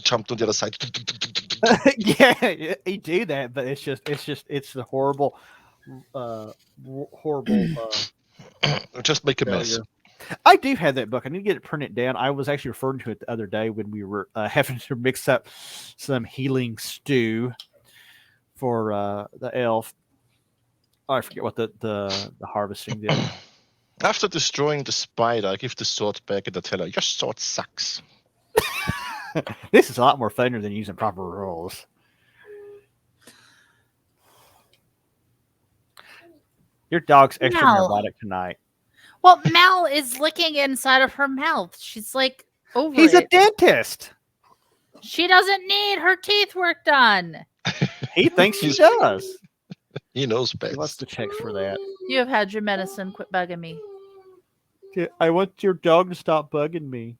jumped on the other side. Yeah, he do that, but it's the horrible, horrible Just make a mess. failure. I do have that book. I need to get it printed down. I was actually referring to it the other day when we were having to mix up some healing stew for the elf. Oh, I forget what the harvesting did. After destroying the spider, I give the sword back and I tell her, your sword sucks. This is a lot more funner than using proper rules. Your dog's extra neurotic tonight. Well, Mal is licking inside of her mouth. She's like over He's it. a dentist. She doesn't need her teeth work done. He thinks she does. He knows best. What's the checks for that? You have had your medicine. Quit bugging me. I want your dog to stop bugging me.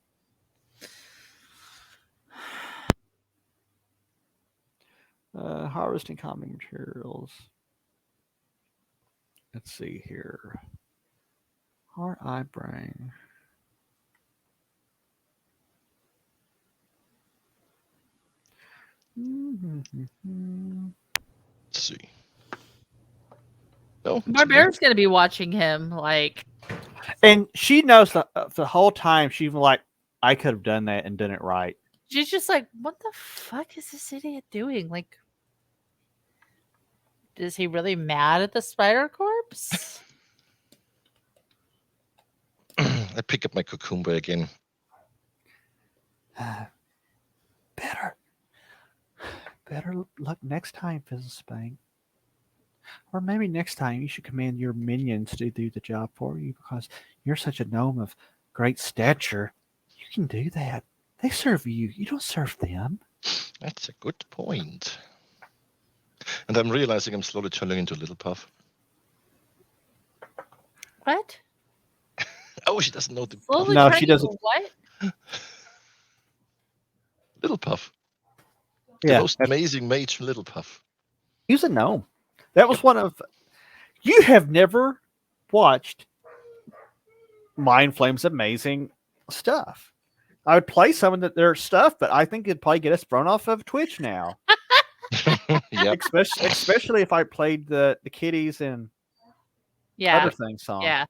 Harvesting common materials. Let's see here. Heart, eye, brain. Let's see. No, Barbara's going to be watching him like. And she knows the whole time she's like, I could have done that and done it right. She's just like, what the fuck is this idiot doing? Like, is he really mad at the spider corpse? I pick up my cucumber again. Better luck next time, Fizzlespank. Or maybe next time you should command your minions to do the job for you because you're such a gnome of great stature. You can do that. They serve you. You don't serve them. That's a good point. And I'm realizing I'm slowly turning into Little Puff. What? Oh, she doesn't know the. No, she doesn't. What? Little Puff. Yeah, the most amazing mage from Little Puff. He was a gnome. That was one of. You have never watched Mind Flame's amazing stuff. I would play some of their stuff, but I think it'd probably get us thrown off of Twitch now. Yep. Especially if I played the kitties and other things song. Yeah.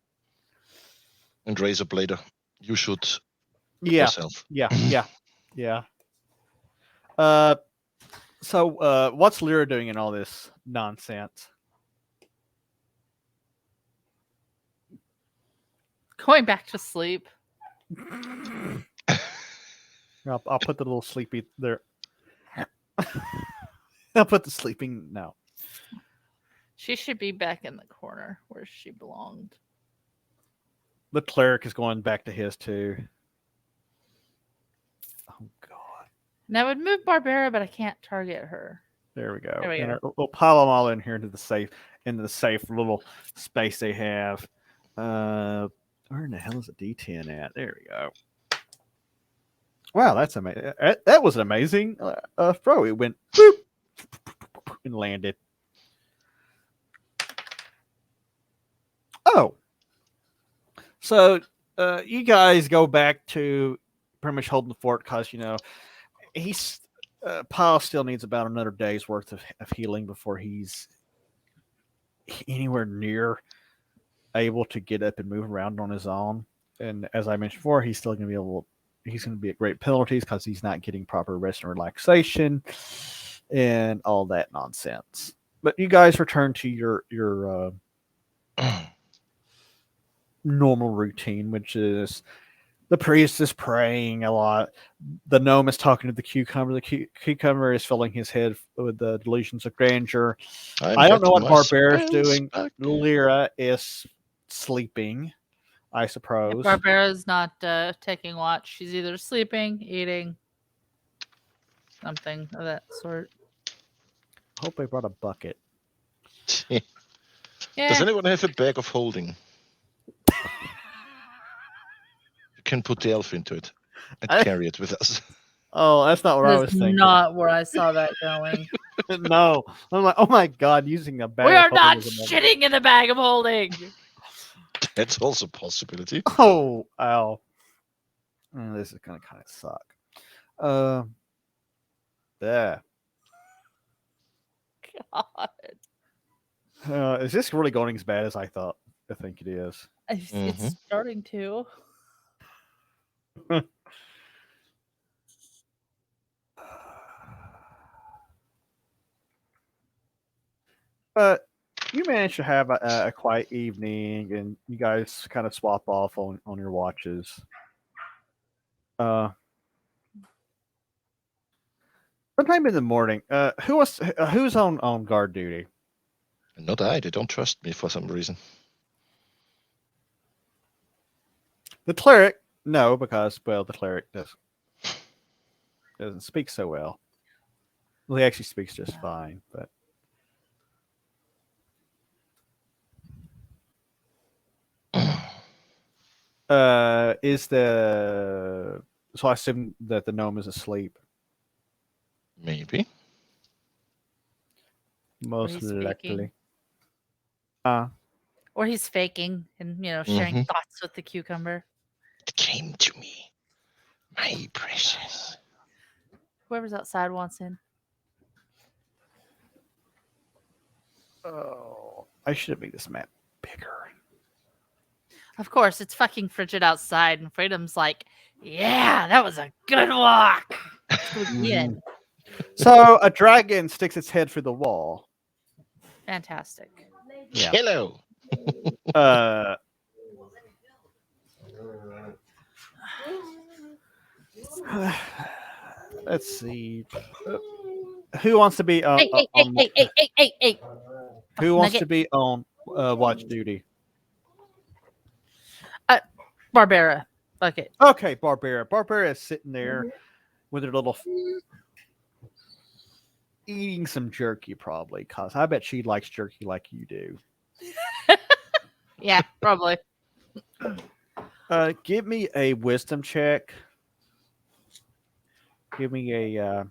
And Razor Blader, you should yourself. Yeah. So what's Lyra doing in all this nonsense? Going back to sleep. I'll put the little sleepy there. I'll put the sleeping no. She should be back in the corner where she belonged. The cleric is going back to his too. Oh God! And I would move Barbara, but I can't target her. There we go. There we go. We'll pile them all in here into the safe little space they have. Where in the hell is the D10 at? There we go. Wow, that's amazing. That was an amazing throw. It went boop and landed. Oh. So you guys go back to pretty much holding the fort because, he's Paul still needs about another day's worth of healing before he's anywhere near able to get up and move around on his own. And as I mentioned before, he's still going to be at great penalties because he's not getting proper rest and relaxation and all that nonsense. But you guys return to your normal routine, which is the priest is praying a lot. The gnome is talking to the cucumber. The cucumber is filling his head with the delusions of grandeur. I don't know what Barbara is doing. Lyra is sleeping, I suppose. Yeah, Barbara's not taking watch. She's either sleeping, eating, something of that sort. Hope I brought a bucket. Yeah. Does anyone have a bag of holding? You can put the elf into it and carry it with us. Oh, that's not what I was thinking. Not where I saw that going. No. I'm like, oh my God, using a bag. We are not shitting in the bag of holding. That's also a possibility. Oh, ow. This is going to kind of suck. Yeah. God. Is this really going as bad as I thought? I think it is. It's starting to. But you managed to have a quiet evening, and you guys kind of swap off on your watches. Sometime in the morning, who's on guard duty? Not I. They don't trust me for some reason. The cleric, no, because the cleric doesn't speak so well. Well, he actually speaks just fine, but so I assume that the gnome is asleep. Maybe. Most he's likely. faking. Or he's faking and sharing thoughts with the cucumber. It came to me. My precious. Whoever's outside wants in. Oh, I should have made this map bigger. Of course, it's fucking frigid outside, and Freedom's like, "Yeah, that was a good walk." Yeah, So a dragon sticks its head through the wall. fantastic. Yeah. Hello. Let's see. Who wants to be Hey. who wants Nugget. to be on watch duty? Barbara. Fuck it. Okay, Barbara. Barbara is sitting there with her little eating some jerky, probably, cause I bet she likes jerky like you do. Yeah, probably. Give me a wisdom check. Give me a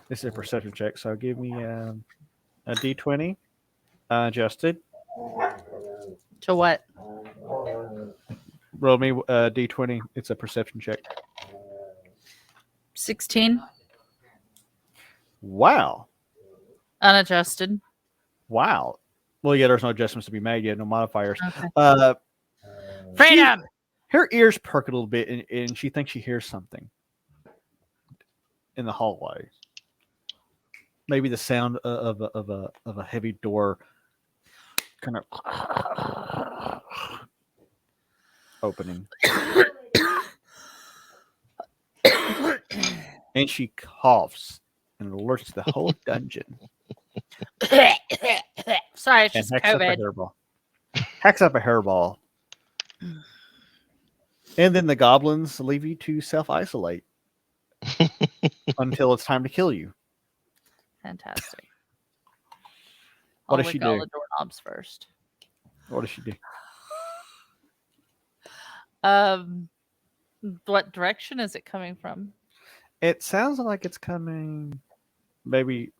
this is a perception check, so give me a D20 adjusted. To what? Roll me a D20. It's a perception check. 16. Wow. Unadjusted. Wow. Well, yeah, there's no adjustments to be made yet, no modifiers. Okay. Freedom! Her ears perk a little bit, and she thinks she hears something in the hallway. Maybe the sound of a heavy door kind of opening. And she coughs and alerts the whole dungeon. Sorry, it's And just COVID. Hacks up a hairball. And then the goblins leave you to self-isolate until it's time to kill you. Fantastic. What I'll does she lick all do? the doorknobs first. What does she do? What direction is it coming from? It sounds like it's coming maybe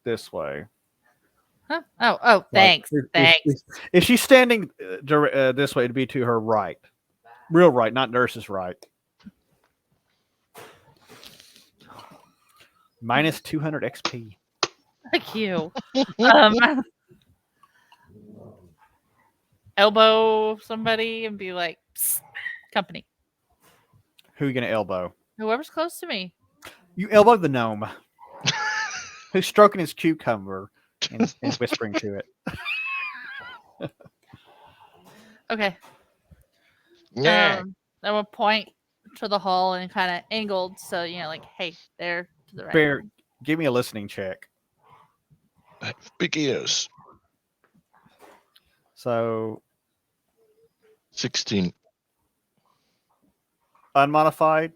this way. Huh? Oh, thanks. Thanks. If she's standing this way, it'd be to her right. Real right, not nurse's right. Minus 200 XP. Thank you. Elbow somebody and be like, "Psst, company." Who are you going to elbow? Whoever's close to me. You elbow the gnome who's stroking his cucumber and whispering to it. Okay. Yeah. I will point to the hall and kind of angled, so like, hey, there to the right. Bear, give me a listening check. I have big ears. So 16 unmodified.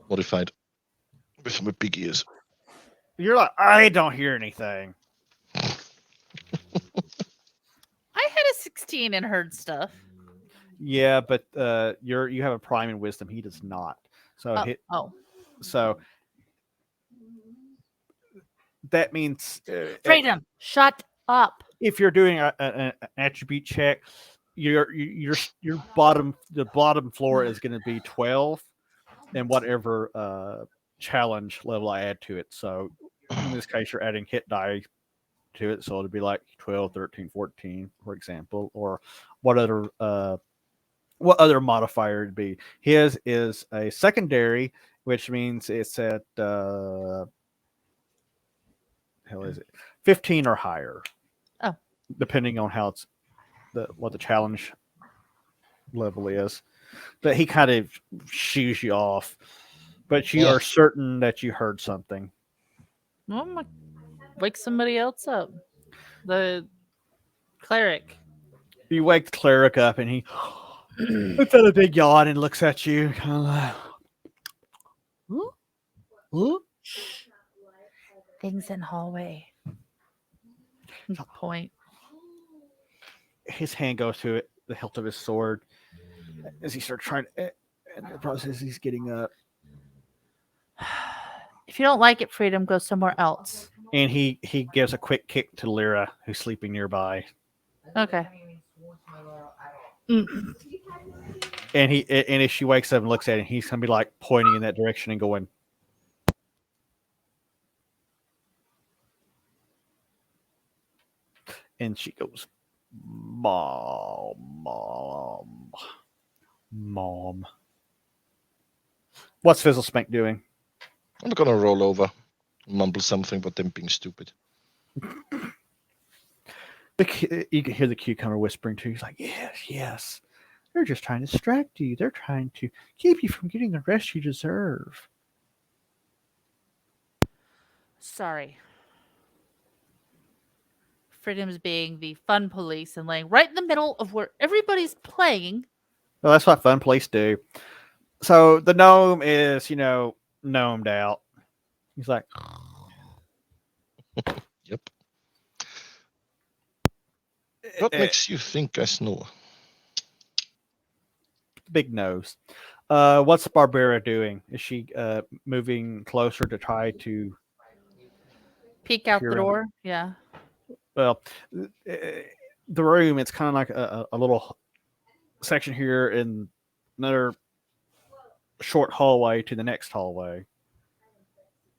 modified with my big ears. You're like, I don't hear anything. I had a 16 and heard stuff. Yeah, but you have a prime in wisdom. He does not. So so that means Freedom. Shut up. if you're doing an attribute check, your the bottom floor is going to be 12, and whatever challenge level I add to it. So in this case, you're adding hit die to it. So it'd be like 12, 13, 14, for example, or what other modifier it'd be. His is a secondary, which means it's at hell is it 15 or higher. Oh. Depending on how it's what the challenge level is. But he kind of shoos you off. But you are certain that you heard something. Well, I'm gonna wake somebody else up. The cleric. You wake the cleric up and he looks at a big yawn and looks at you, kind of like, huh? Things in hallway. Point. His hand goes to it, the hilt of his sword, as he starts trying to, and the process he's getting up. If you don't like it, Freedom, go somewhere else. And he gives a quick kick to Lyra, who's sleeping nearby. Okay. And if she wakes up and looks at it, he's gonna be like pointing in that direction and going. And she goes, Mom. What's Fizzlespank doing? I'm gonna roll over, mumble something about them being stupid. You can hear the cucumber whispering to you. He's like, yes. They're just trying to distract you. They're trying to keep you from getting the rest you deserve. Sorry. Freedom's being the fun police and laying right in the middle of where everybody's playing. Well, that's what fun police do. So the gnome is, gnomed out. He's like, Yep. What makes you think I snore? big nose. What's Barbara doing? Is she moving closer to try to Peek out peer the around? door. Yeah. Well, the room, it's kind of like a little section here and another short hallway to the next hallway.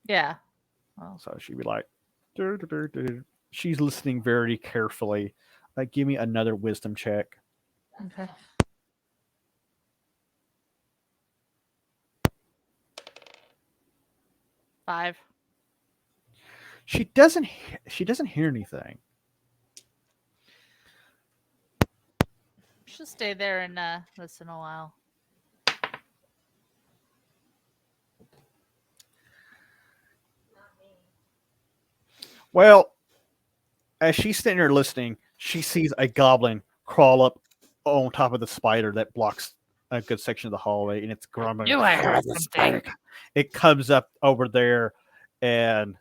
Yeah. So she'd be like, "Dur, dur, dur, dur." She's listening very carefully. Like, give me another wisdom check. Okay. Five. She doesn't hear anything. She'll stay there and listen a while. Well, as she's sitting there listening, she sees a goblin crawl up on top of the spider that blocks a good section of the hallway, and it's grumbling. Knew I heard something. It comes up over there, and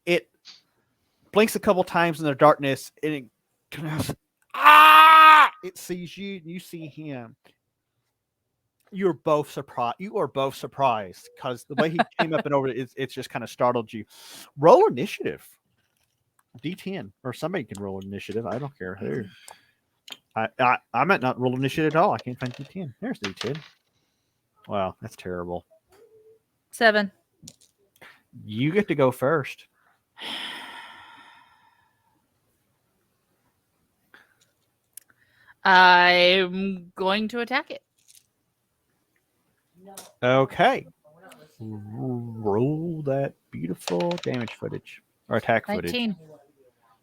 it blinks a couple times in the darkness, and it kind of it sees you, and you see him. You are both surprised because the way he came up and over it's just kind of startled you. Roll initiative. D10, or somebody can roll initiative. I don't care who. I might not roll initiative at all. I can't find D10. There's D10. Wow, that's terrible. 7. You get to go first. I'm going to attack it. Okay. Roll that beautiful damage footage or attack footage. 19.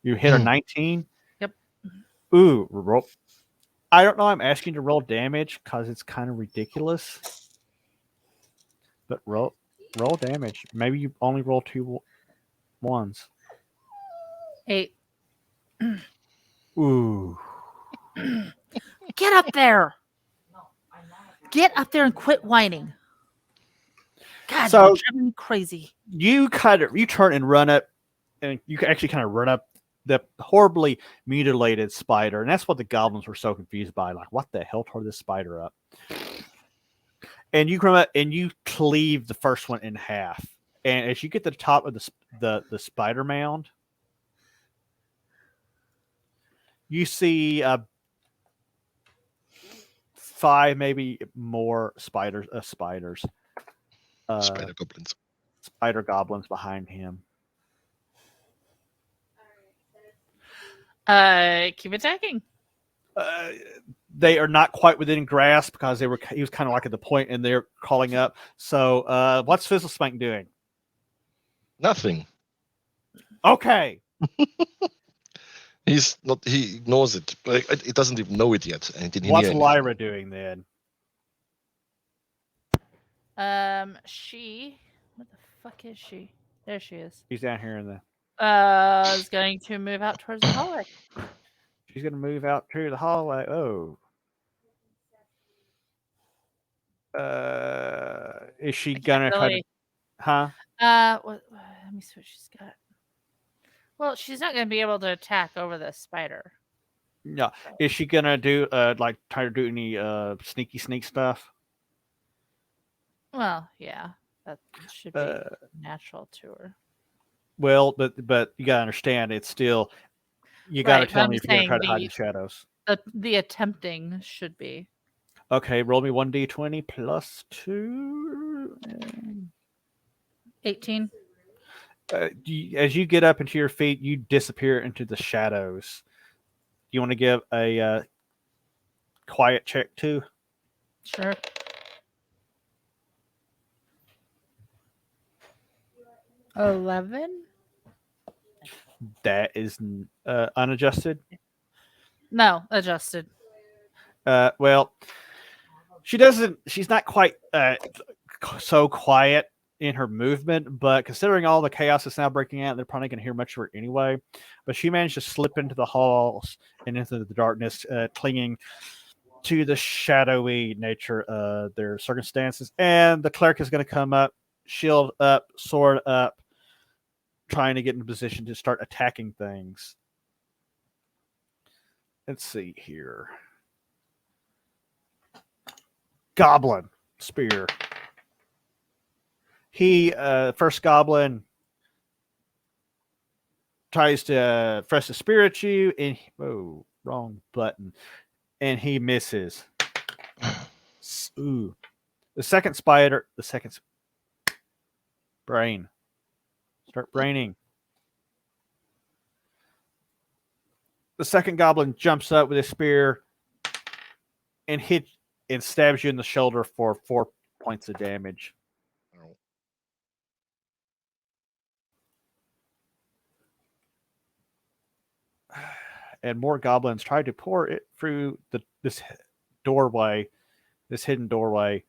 You hit a 19? Yep. Ooh, roll. I don't know. I'm asking you to roll damage because it's kind of ridiculous. But roll damage. Maybe you only roll 2 ones. 8. Ooh. Get up there. Get up there and quit whining. God, So- you're driving me crazy. You turn and run up, and you actually kind of run up the horribly mutilated spider, and that's what the goblins were so confused by. Like, what the hell tore this spider up? And you come up and you cleave the first one in half. And as you get to the top of the spider mound, you see 5, maybe more spiders. Spider goblins. Spider goblins behind him. Keep attacking. They are not quite within grasp because he was kind of like at the point and they're calling up. So what's Fizzle Spank doing? Nothing. Okay. He's not. He ignores it. But it doesn't even know it yet, and it didn't What's hear anything. Lyra doing then? She. What the fuck is she? There she is. She's down here in the. Is going to move out towards the hallway. She's gonna move out through the hallway. Oh. Is she gonna try to? Huh? Let me see what she's got. Well, she's not going to be able to attack over the spider. No. Is she gonna do like try to do any sneak stuff? Well, yeah, that should be natural to her. Well, but you gotta understand, it's still. You gotta Right, but tell I'm me if you're gonna try to hide in saying the shadows. The attempting should be. Okay, roll me 1d20 plus 2. 18. As you get up into your feet, you disappear into the shadows. You want to give a quiet check too? Sure. $11? That is unadjusted. No, adjusted. Well, she's not quite so quiet in her movement, but considering all the chaos that's now breaking out, they're probably going to hear much of her anyway. But she managed to slip into the halls and into the darkness, clinging to the shadowy nature of their circumstances. And the cleric is going to come up, shield up, sword up, trying to get in position to start attacking things. Let's see here. Goblin spear. He first goblin tries to press a spear at you, and wrong button, and he misses. Ooh, the second brain. Start braining. The second goblin jumps up with a spear and stabs you in the shoulder for 4 points of damage. And more goblins try to pour it through this doorway, this hidden doorway.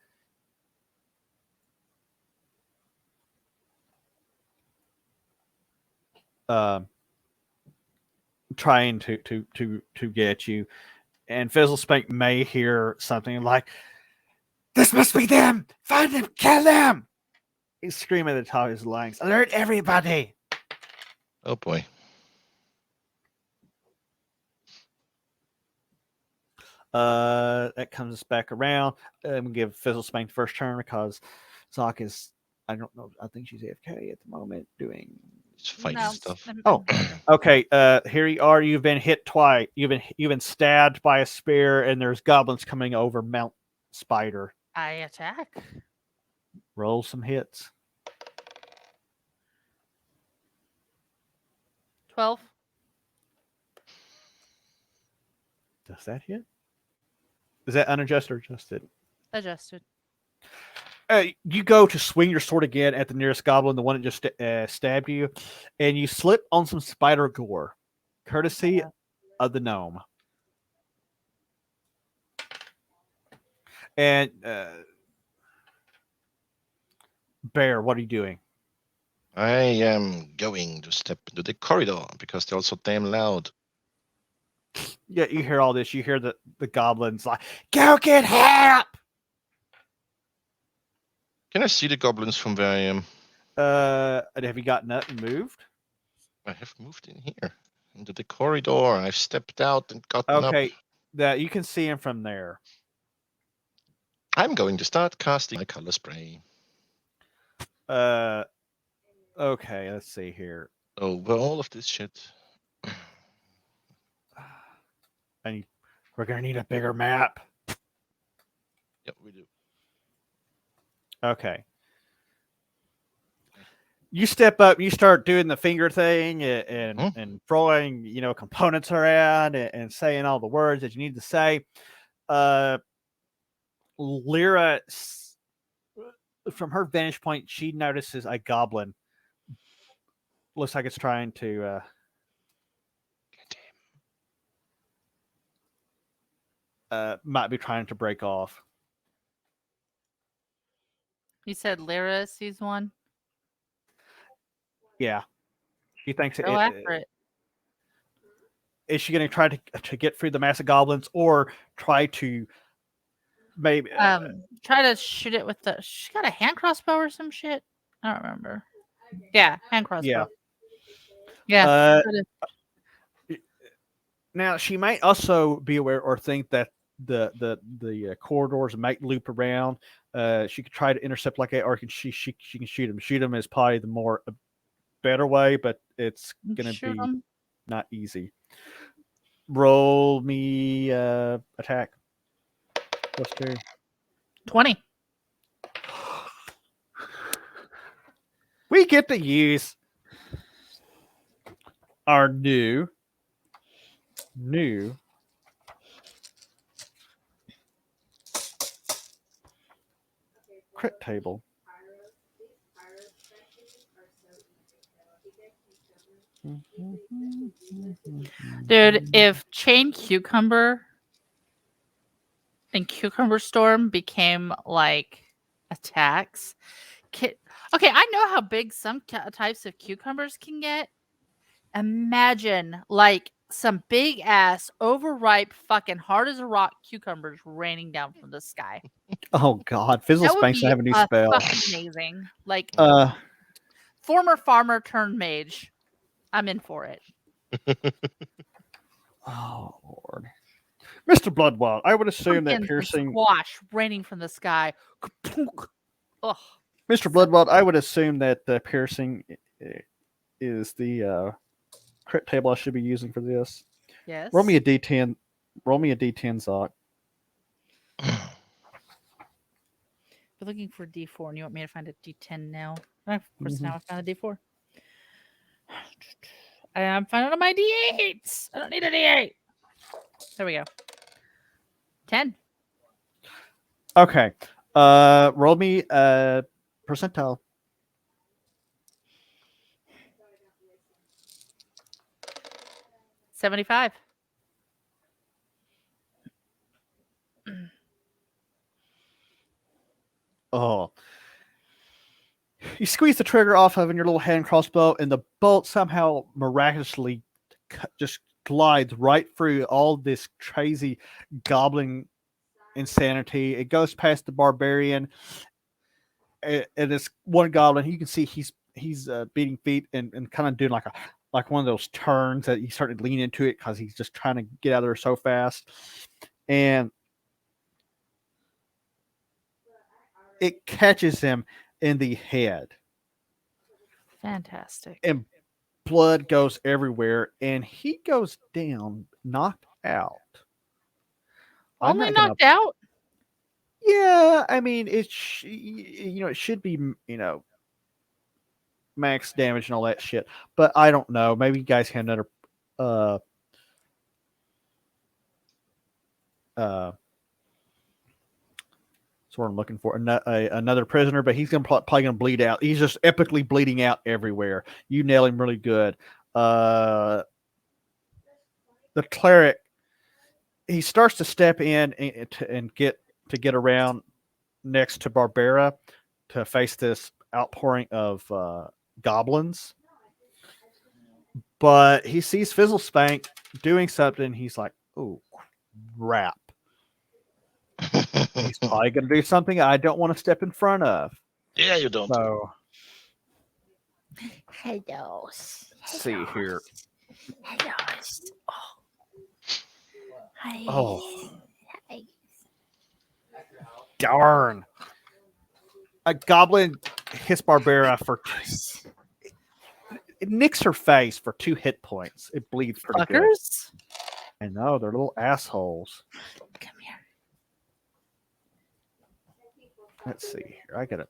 Trying to get you. And Fizzlespank may hear something like, "This must be them! Find them! Kill them!" He's screaming at the top of his lungs. "Alert everybody!" Oh boy. That comes back around. I'm gonna give Fizzlespank the first turn because Zoc is, I don't know, I think she's AFK at the moment doing fighting stuff. Oh, okay. Here you are. You've been hit twice. You've been stabbed by a spear, and there's goblins coming over Mount Spider. I attack. Roll some hits. 12. Does that hit? Is that unadjusted or adjusted? Adjusted. You go to swing your sword again at the nearest goblin, the one that just stabbed you, and you slip on some spider gore, courtesy of the gnome. And Bear, what are you doing? I am going to step into the corridor because they're also damn loud. Yeah, you hear all this. You hear the goblins like, "Go get help!" Can I see the goblins from where I am? Have you gotten up and moved? I have moved in here into the corridor. I've stepped out and gotten up. Okay, that you can see him from there. I'm going to start casting my color spray. Okay, let's see here. Over all of this shit. We're gonna need a bigger map. Okay. You step up, you start doing the finger thing and throwing, components around and saying all the words that you need to say. Lyra, from her vantage point, she notices a goblin. Looks like it's trying to might be trying to break off. You said Lyra sees one. Yeah, she thinks Go after it. Is she going to try to get through the mass of goblins or try to maybe try to shoot it with the? She got a hand crossbow or some shit. I don't remember. Yeah, hand crossbow. Yeah. Now she might also be aware or think that the corridors might loop around. She could try to intercept like that, or she can shoot him. Shoot him is probably the better way, but it's gonna be not easy. Roll me attack. +2. 20. We get to use our new crit table. Dude, if Chain Cucumber and Cucumber Storm became like attacks, okay, I know how big some types of cucumbers can get. Imagine like some big ass, overripe, fucking hard as a rock cucumbers raining down from the sky. Oh God, Fizzle Spanks have a new spell. Fucking amazing. Like former farmer turned mage. I'm in for it. Oh Lord, Mr. Bloodwild, I would assume that piercing squash raining from the sky. Ugh. Mr. Bloodwild, I would assume that piercing is the crit table I should be using for this. Yes. Roll me a D10. Roll me a D10, Zoc. We're looking for D4, and you want me to find a D10 now? Of course, now I found a D4. I'm finding on my D8s. I don't need a D8. There we go. 10. Okay. Roll me a percentile. 75. Oh. You squeeze the trigger off of your little hand crossbow, and the bolt somehow miraculously just glides right through all this crazy goblin insanity. It goes past the barbarian, and this one goblin. You can see he's beating feet and kind of doing like one of those turns that he's starting to lean into it because he's just trying to get out of there so fast, and it catches him in the head. Fantastic. And blood goes everywhere, and he goes down, knocked out. Only knocked out? Yeah, I mean, it should be, max damage and all that shit. But I don't know. Maybe you guys have another that's what I'm looking for. Another prisoner, but he's probably going to bleed out. He's just epically bleeding out everywhere. You nail him really good. The cleric, he starts to step in and get around next to Barbara to face this outpouring of goblins. But he sees Fizzlespank doing something. He's like, "Oh, crap." He's probably going to do something I don't want to step in front of. Yeah, you don't. So, Hello. Let's see here. Hello. Hi. Oh. Hi. Darn. A goblin hits Barbara for... It nicks her face for 2 hit points. It bleeds pretty good. Fuckers? I know, they're little assholes. Come here. Let's see here. I got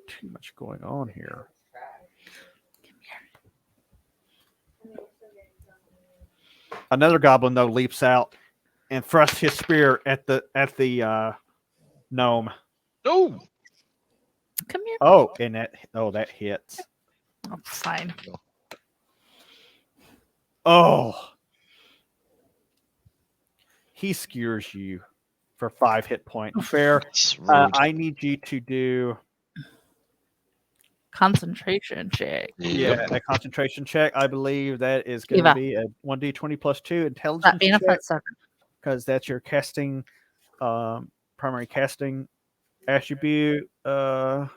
too much going on here. Another goblin though leaps out and thrusts his spear at the gnome. No. Come here. Oh, and that hits. Oh, fine. Oh, he skewers you for 5 hit points. Fair. That's rude. I need you to do Concentration check. a concentration check. I believe that is going to Eva. be a 1d20 plus 2 That intelligence being a check, front sucker. because that's your casting, primary casting attribute. What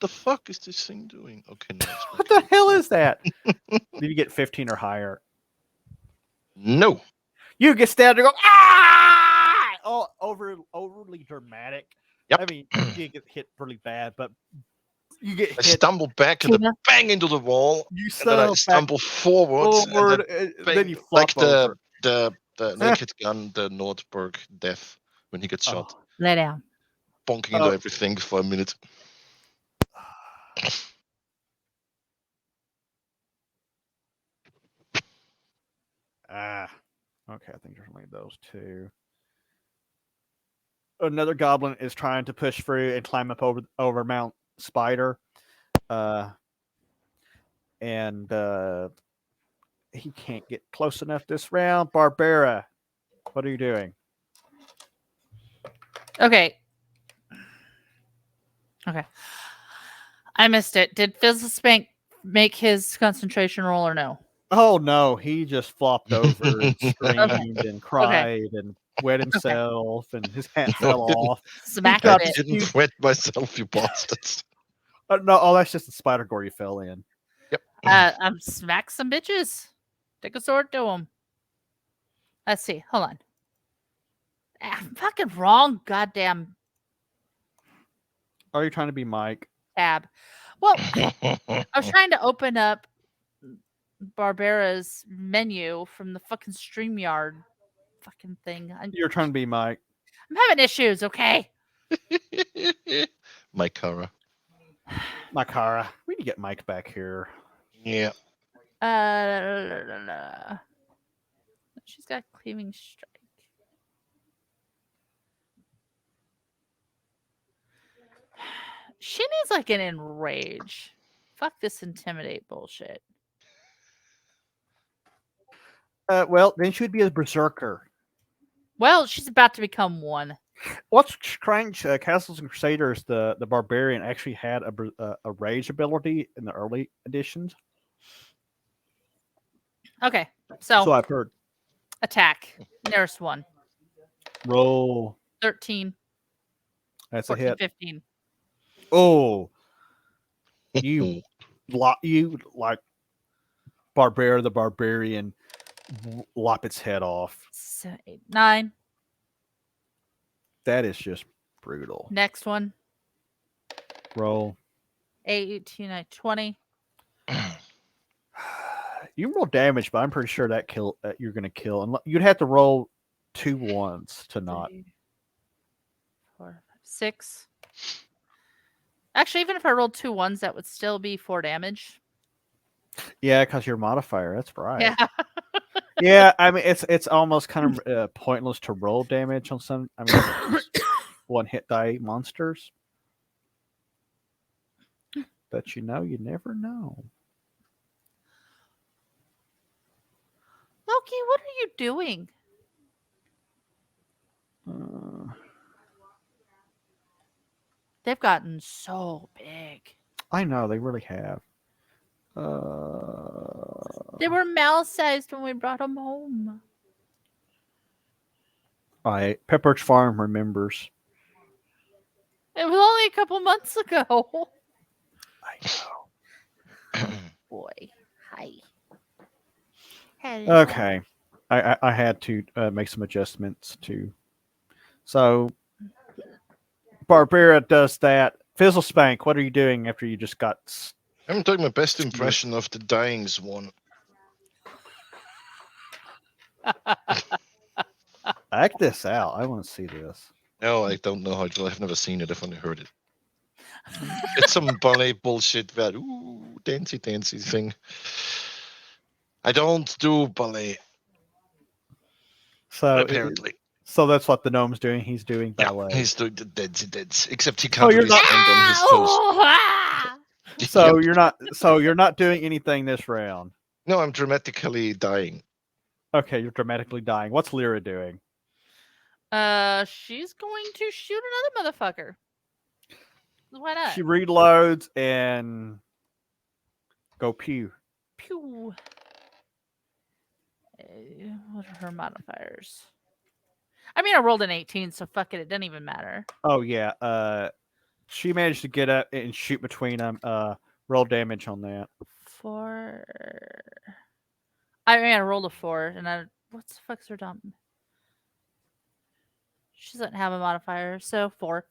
the fuck is this thing doing? Okay, no. it's What the hell is that? Did you get 15 or higher? No. You get stabbed and go, ah! Oh, overly dramatic. Yep. I mean, you get hit really bad, but you get I hit. stumble back and Tina? I bang into the wall, You and then I stumble forwards, and then you flop like over. the naked gun, the Nordberg death when he gets shot, Oh. Lay down. bonking into everything for a minute. Okay, I think there's only those two. Another goblin is trying to push through and climb up over Mount Spider, and he can't get close enough this round. Barbara, what are you doing? Okay. I missed it. Did Fizzle Spank make his concentration roll or no? Oh no, he just flopped over and screamed and cried and wet himself, and his hat fell off. Smacked got I it. didn't wet myself, you bastards. No, that's just the spider gore you fell in. I'm smack some bitches. Take a sword to them. Let's see. Hold on. I'm fucking wrong. Goddamn Are you trying to be Mike? tab. Well, I was trying to open up Barbara's menu from the fucking StreamYard fucking thing. You're trying to be Mike. I'm having issues, okay? My Kara. Makara. We need to get Mike back here. Yeah. She's got cleaving strike. She needs like an enrage. Fuck this intimidate bullshit. Well, then she would be a berserker. Well, she's about to become one. What's strange? Castles and Crusaders, the barbarian actually had a rage ability in the early editions. Okay, So so I've heard. attack. Nearest one. Roll. 13, That's a 14, hit. 15. Oh, you like Barbara the Barbarian lop its head off. 7, 8, 9. That is just brutal. Next one. Roll. 18, 19, 20. You can roll damage, but I'm pretty sure that you're going to kill. And you'd have to roll 2 ones to not. 3, 4, 5, 6. Actually, even if I rolled 2 ones, that would still be 4 damage. Yeah, because your modifier. That's right. Yeah. Yeah, I mean it's almost kind of pointless to roll damage on some. I mean, one hit die monsters. But you never know. Loki, what are you doing? They've gotten so big. I know they really have. They were mouse-sized when we brought them home. Pepperidge Farm remembers. It was only a couple months ago. I know. Boy, hi. Hello. Okay, I had to make some adjustments too. So Barbara does that. Fizzle Spank, what are you doing after you just got? I'm doing my best impression of the dying swan. Act this out. I want to see this. No, I don't know how to. I've never seen it. I've only heard it. It's some ballet bullshit that dancey thing. I don't do ballet So apparently. so that's what the gnome's doing. He's doing Yeah, ballet. he's doing the dancey, except he So can't you're really not- stand on his toes. Ah! So Yep. you're not doing anything this round. No, I'm dramatically dying. Okay, you're dramatically dying. What's Lyra doing? She's going to shoot another motherfucker. Why not? She reloads and go pew. Pew. What are her modifiers? I mean, I rolled an 18, so fuck it. It doesn't even matter. Oh yeah. She managed to get up and shoot between them. Roll damage on that. 4. I mean, I rolled a 4, and what the fuck's her dump? She doesn't have a modifier, so 4.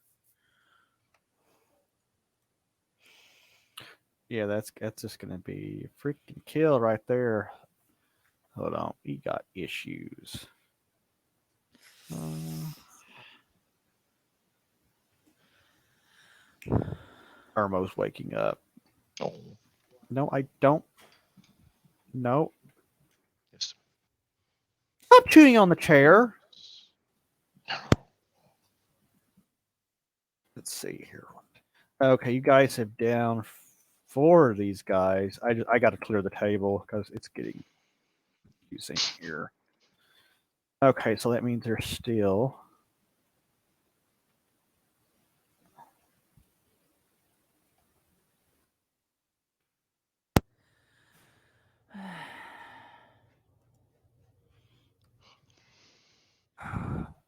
Yeah, that's just gonna be a freaking kill right there. Hold on, we got issues. Irmo's waking up. Oh, No, I don't. No. yes. Stop chewing on the chair. Let's see here. Okay, you guys have down 4 of these guys. I got to clear the table because it's getting confusing here. Okay, so that means they're still.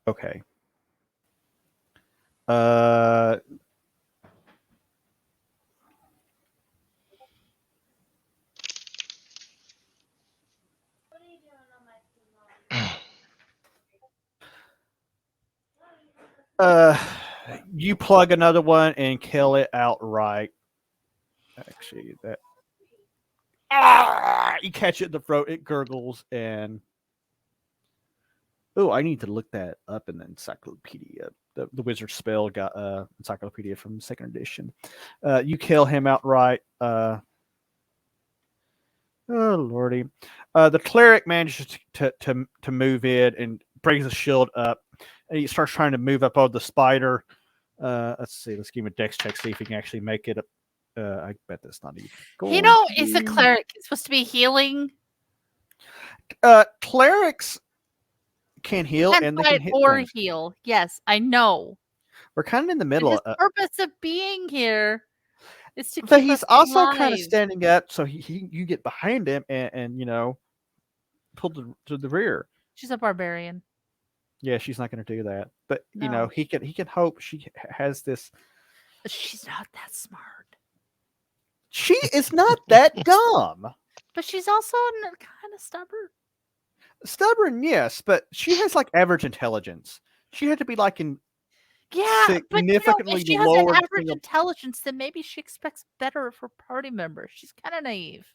Okay. Uh. You plug another one and kill it outright. Actually, that. You catch it in the throat, it gurgles, and oh, I need to look that up in the encyclopedia. The wizard spell got encyclopedia from second edition. You kill him outright. Oh lordy! The cleric manages to move in and brings the shield up. And he starts trying to move up over the spider. Let's see. Let's give him a dex check. See if he can actually make it up. I bet that's not even. You know, it's a cleric. It's supposed to be healing. Clerics can heal Can and they can fight hit or things. heal. Yes, I know. We're kind of in the And middle. his purpose of being here is to But keep he's us also kind of alive. standing up, so you get behind him and pull to the rear. She's a barbarian. Yeah, she's not going to do that. But No. he can hope she has this. She's not that smart. She is not that dumb. But she's also kind of stubborn. Stubborn, yes, but she has like average intelligence. She had to be like in Yeah, but significantly if she has lower an than average the- intelligence, then maybe she expects better of her party members. She's kind of naive.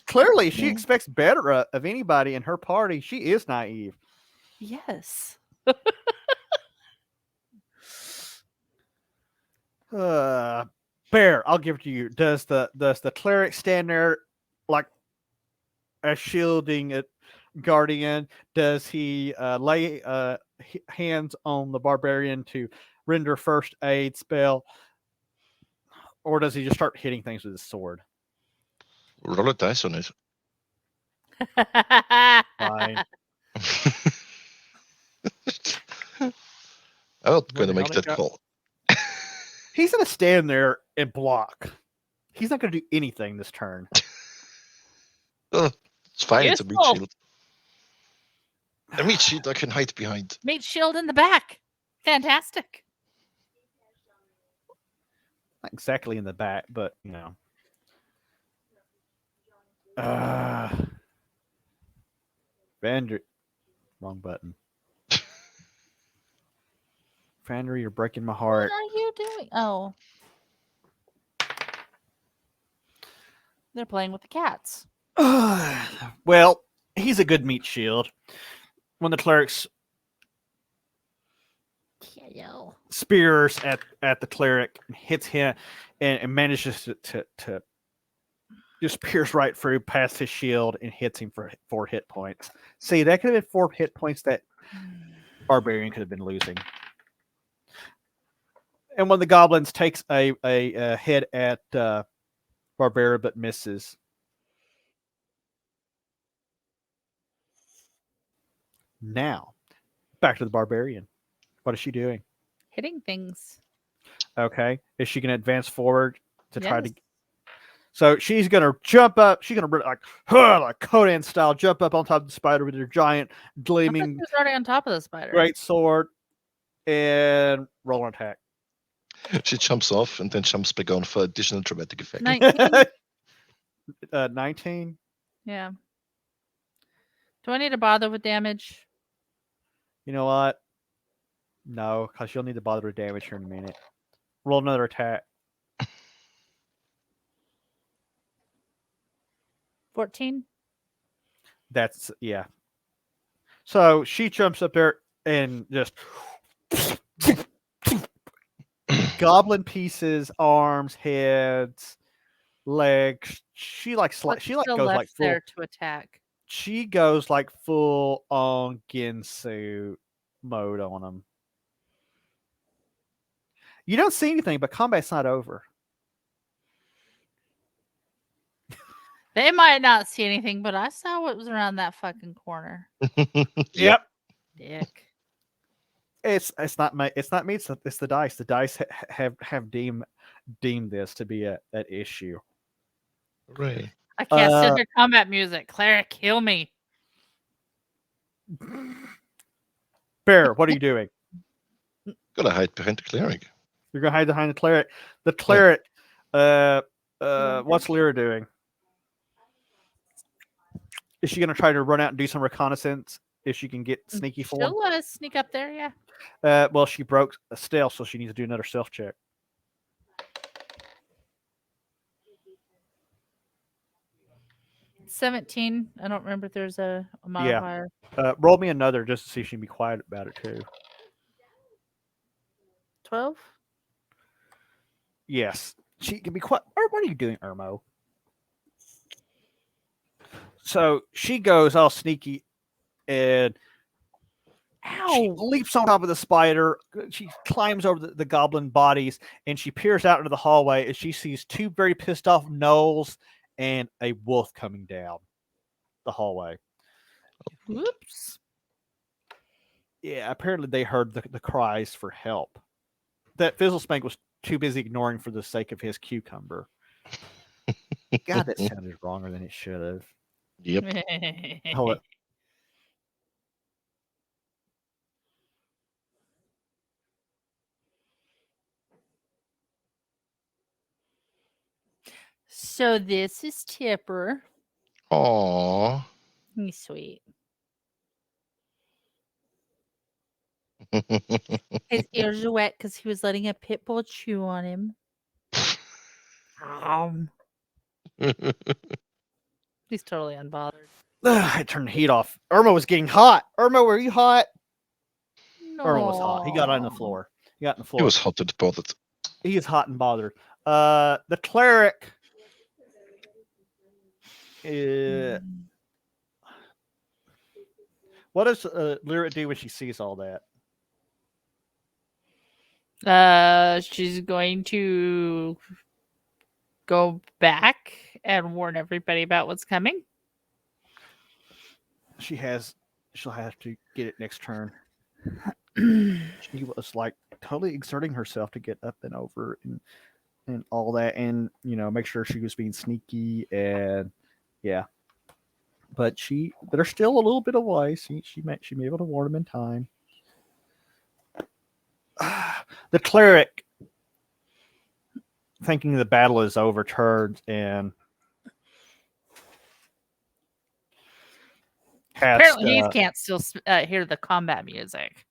Clearly, she expects better of anybody in her party. She is naive. Yes. Bear, I'll give it to you. Does the cleric stand there like a shielding guardian? Does he lay hands on the barbarian to render first aid spell, or does he just start hitting things with his sword? Roll a dice on it. Fine. I'm not going to Wonder make how that they got- call. He's gonna stand there and block. He's not gonna do anything this turn. Oh, it's fine. It's a meat Useful. shield. A meat shield I can hide behind. Meat shield in the back. Fantastic. Not exactly in the back, but Vander, wrong button. Vander, you're breaking my What heart. are you doing? Oh. They're playing with the cats. Well, he's a good meat shield. when the cleric's Hello. spears at the cleric and hits him and manages to just pierce right through past his shield and hits him for 4 hit points. See, that could have been 4 hit points that Barbarian could have been losing. And one of the goblins takes a hit at Barbarian but misses. Now, back to the Barbarian. What is she doing? Hitting things. Okay. Is she going to advance forward to try Yes. to... So she's going to jump up. She's going to like Conan style, jump up on top of the spider with her giant I thought gleaming she was already on top of the spider. great sword and roll an attack. She jumps off and then jumps back on for additional dramatic effect. 19. 19. Yeah. Do I need to bother with damage? You know what? No, because you'll need to bother with damage here in a minute. Roll another attack. 14. That's, yeah. So she jumps up there and just goblin pieces, arms, heads, legs. She like What's she like still goes left like full. there to attack? She goes like full on Ginsu mode on them. You don't see anything, but combat's not over. They might not see anything, but I saw what was around that fucking corner. Yep. Dick. It's not me. It's the dice. The dice have deemed this to be an issue. Right. I can't sit here combat music. Cleric, kill me. Bear, what are you doing? Gotta hide behind the cleric. You're gonna hide behind the cleric. The cleric. What's Lyra doing? Is she gonna try to run out and do some reconnaissance if she can get sneaky for him? She'll sneak up there, yeah. Well, she broke a stealth, so she needs to do another stealth check. $17. I don't remember if there's a modifier. Roll me another just to see if she can be quiet about it too. 12. Yes, she can be quiet. What are you doing, Irmo? So she goes all sneaky and she leaps on top of the spider. She climbs over the goblin bodies and she peers out into the hallway and she sees 2 very pissed off gnolls and a wolf coming down the hallway. Whoops. Yeah, apparently they heard the cries for help. That Fizzlespank was too busy ignoring for the sake of his cucumber. God, that sounded wronger than it should have. Yep. Hold it. So this is Tipper. Aww. He's sweet. His ears are wet because he was letting a pit bull chew on him. He's totally unbothered. I turned the heat off. Irma was getting hot. Irma, were you hot? No. Irma was hot. He got on the floor. He got on the floor. He was hot and bothered. He is hot and bothered. The cleric. What does Lyra do when she sees all that? She's going to go back and warn everybody about what's coming. She'll have to get it next turn. She was like totally exerting herself to get up and over and all that, and make sure she was being sneaky and yeah. But they're still a little bit away. She may be able to warn them in time. The cleric, thinking the battle is over, turns and apparently he can't still hear the combat music.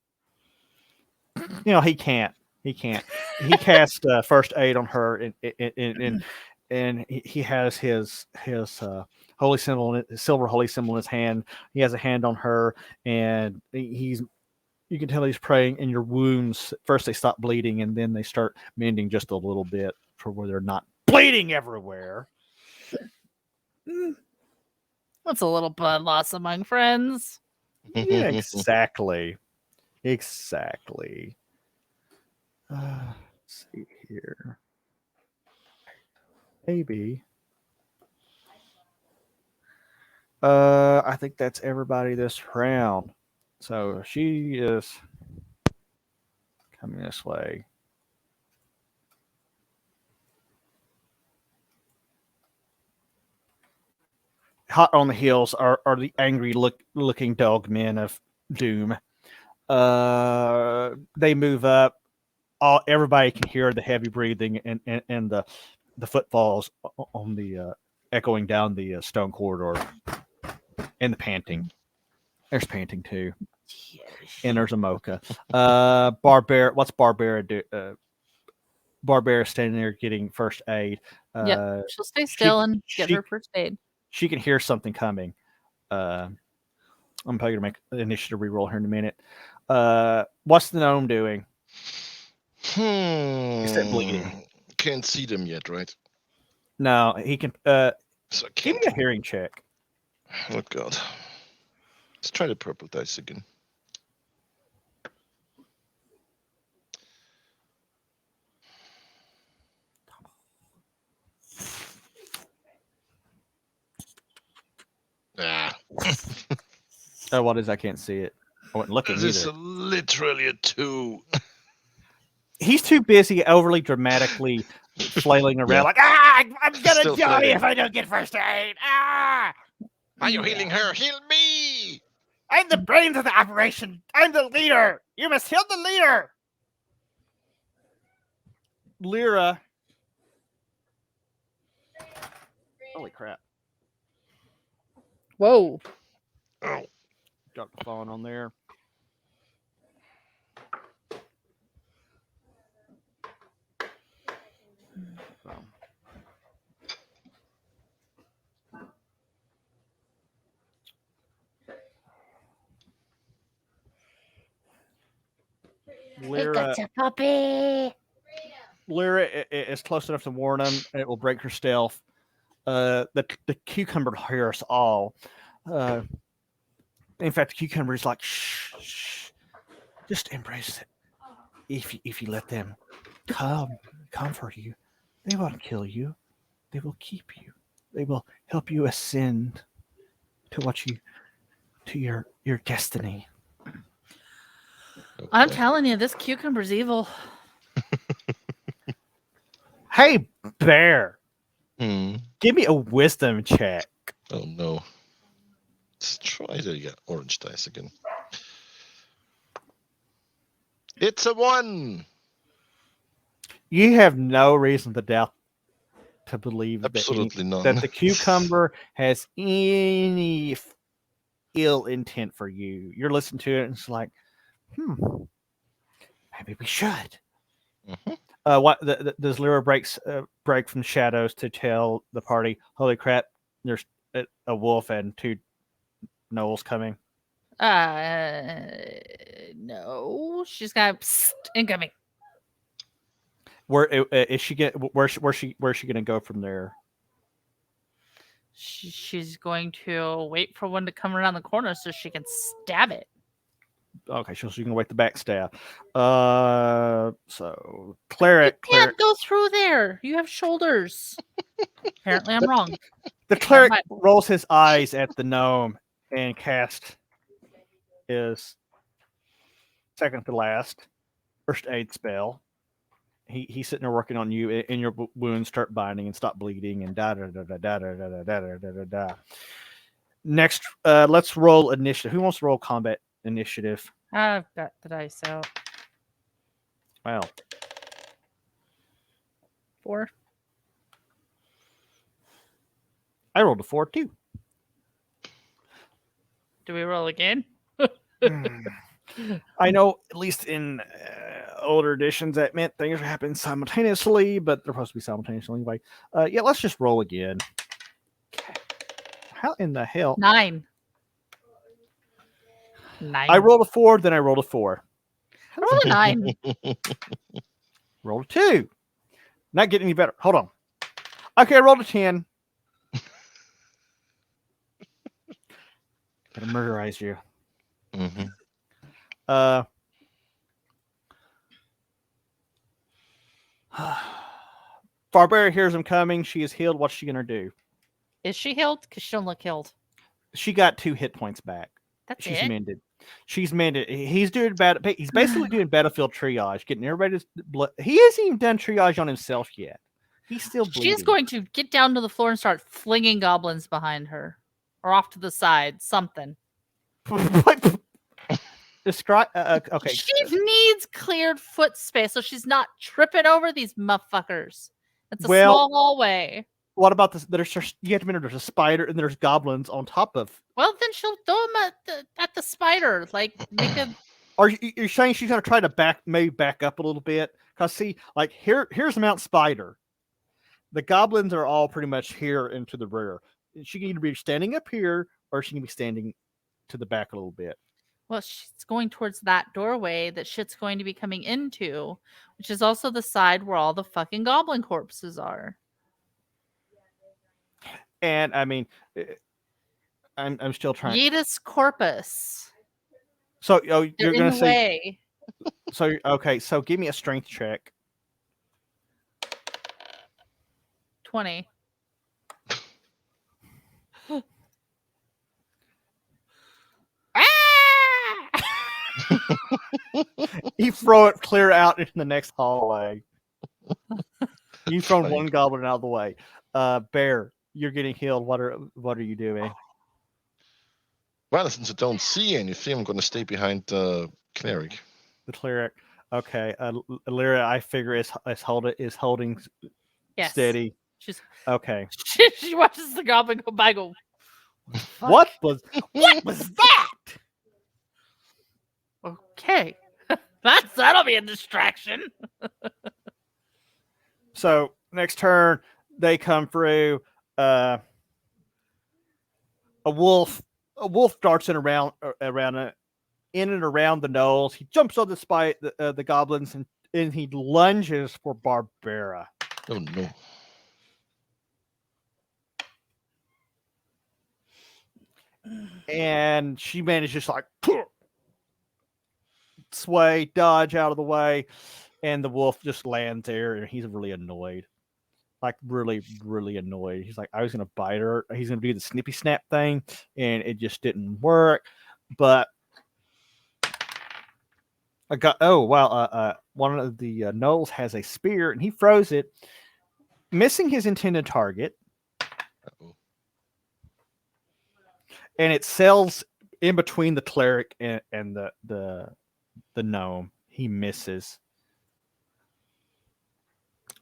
He can't. He cast first aid on her, and he has his holy symbol, silver holy symbol in his hand. He has a hand on her, and you can tell he's praying. And your wounds, first they stop bleeding, and then they start mending just a little bit for where they're not bleeding everywhere. What's a little blood loss among friends? Yeah, exactly. Exactly. Let's see here. Maybe. I think that's everybody this round. So she is coming this way. Hot on the heels are the angry looking dog men of doom. They move up. Everybody can hear the heavy breathing and the footfalls on the echoing down the stone corridor, and the panting. There's panting too, and there's a mocha. What's Barbara do? Barbara standing there getting first aid. Yep, she'll stay still and get her first aid. She can hear something coming. I'm probably gonna make an initiative reroll here in a minute. What's the gnome doing? Except bleeding. Can't see them yet, right? No, he can. So I Give can't. me a hearing check. Oh god. Let's try the purple dice again. Ah. What is? I can't see it. I wasn't looking This is either. literally a 2. He's too busy overly dramatically flailing around Yeah. like, I'm gonna Still die flailing. if I don't get first aid. Ah! Are you healing her? Heal me! I'm the brains of the operation. I'm the leader. You must heal the leader. Lyra. Holy crap. Whoa. Oh. Got the phone on there. Lyra, puppy. Lyra is close enough to warn him. It will break her stealth. The cucumber hears all. In fact, the cucumber is like, shh, just embrace it. If you let them come for you, they won't kill you. They will keep you. They will help you ascend to your destiny. I'm telling you, this cucumber's evil. Hey, bear, Hmm. give me a wisdom check. Oh no. Let's try the orange dice again. It's a 1. You have no reason to believe Absolutely none. that the cucumber has any ill intent for you. You're listening to it and it's like, maybe we should. Mm-hmm. Does Lyra break from shadows to tell the party, holy crap, there's a wolf and 2 gnolls coming? No. She's got incoming. Where is she get? Where's she gonna go from there? She's going to wait for one to come around the corner so she can stab it. Okay, so she can wait the backstab. So cleric You can't go through there. You have shoulders. Apparently, I'm wrong. The cleric rolls his eyes at the gnome and casts his second to last first aid spell. He's sitting there working on you, and your wounds start binding and stop bleeding, and da da da da da da da da da da da. Next, let's roll initiative. Who wants to roll combat initiative? I've got the dice out. Wow. 4. I rolled a 4 too. Do we roll again? I know, at least in older editions, that meant things are happening simultaneously, but they're supposed to be simultaneously anyway. Yeah, let's just roll again. How in the hell? 9. I rolled a 4, then I rolled a 4. I rolled a 9. Rolled a 2. Not getting any better. Hold on. Okay, I rolled a 10. Gonna murderize you. Mm-hmm. Barbara hears him coming. She is healed. What's she gonna do? Is she healed? Because she don't look healed. She got 2 hit points back. That's She's it. mended. She's mended. He's doing bad. He's basically doing battlefield triage, getting everybody's blood. He hasn't even done triage on himself yet. He's still bleeding. She's going to get down to the floor and start flinging goblins behind her, or off to the side. Something. Describe. Okay. She needs cleared foot space so she's not tripping over these motherfuckers. It's a small hallway. What about this? You have to remember there's a spider and there's goblins on top of. Well, then she'll throw them at the spider. Like make a. Are you saying she's gonna try to maybe back up a little bit? Cause see, like here's Mount Spider. The goblins are all pretty much here and to the rear. She can either be standing up here or she can be standing to the back a little bit. Well, she's going towards that doorway that shit's going to be coming into, which is also the side where all the fucking goblin corpses are. And I mean, I'm still trying. Yeetus corpus. So you're gonna say. Way. So okay, so give me a strength check. 20. You throw it clear out into the next hallway. You throw one goblin out of the way. Bear, you're getting healed. What are you doing? Well, since I don't see anything, I'm going to stay behind the cleric. The cleric. Okay. Lyra, I figure is holding yes. steady. She's okay. She watches the goblin go by. Go. What was that? Okay, that'll be a distraction. So next turn, they come through. A wolf darts in and around the knolls. He jumps on the goblins and he lunges for Barbara. Oh no! And she manages like sway, dodge out of the way, and the wolf just lands there, and he's really annoyed. Like really, really annoyed. He's like, I was gonna bite her. He's gonna do the snippy snap thing, and it just didn't work. But I got one of the gnolls has a spear, and he throws it, missing his intended target. Uh-oh. And it sails in between the cleric and the gnome. He misses.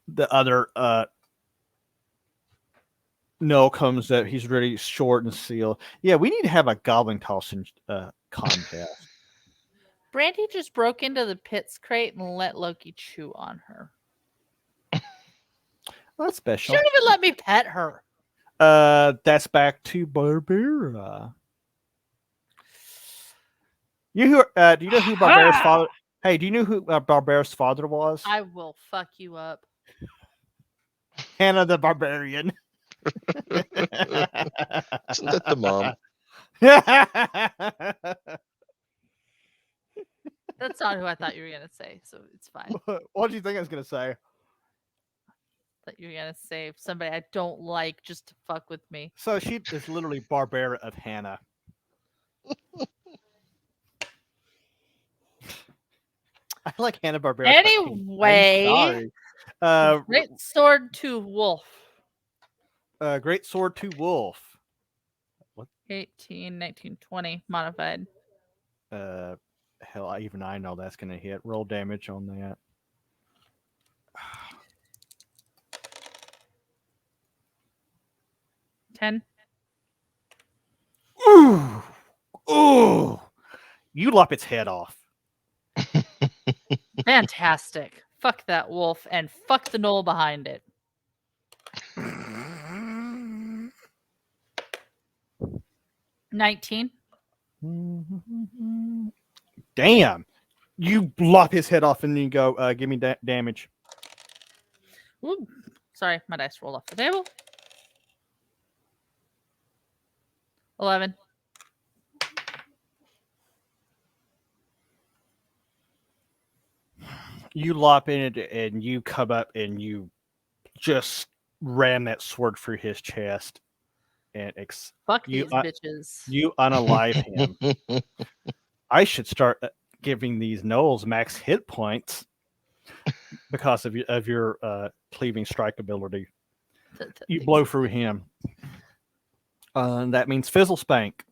The other no comes up. He's really short and sealed. Yeah, we need to have a goblin tossing contest. Brandy just broke into the pits crate and let Loki chew on her. Well, that's special. She don't even let me pet her. That's back to Barbara. Do you know who Barbara's father? Hey, do you know who Barbara's father was? I will fuck you up. Hannah the Barbarian. Isn't that the mom? That's not who I thought you were gonna say, so it's fine. What do you think I was gonna say? That you were gonna say somebody I don't like just to fuck with me. So she is literally Barbara of Hannah. I like Hannah Barbera. Anyway, Great Sword to Wolf. Great Sword to Wolf. What? 18, 19, 20 modified. Hell, even I know that's gonna hit. Roll damage on that. $10. Ooh! You lop its head off. Fantastic. Fuck that wolf and fuck the gnoll behind it. 19. Damn. You lop his head off and then you go, give me damage. Ooh. Sorry, my dice rolled off the table. 11. You lop in it and you come up and you just ram that sword through his chest. And Fuck you, these bitches. you unalive him. I should start giving these gnolls max hit points because of your cleaving strike ability. You blow through him. And that means Fizzle Spank.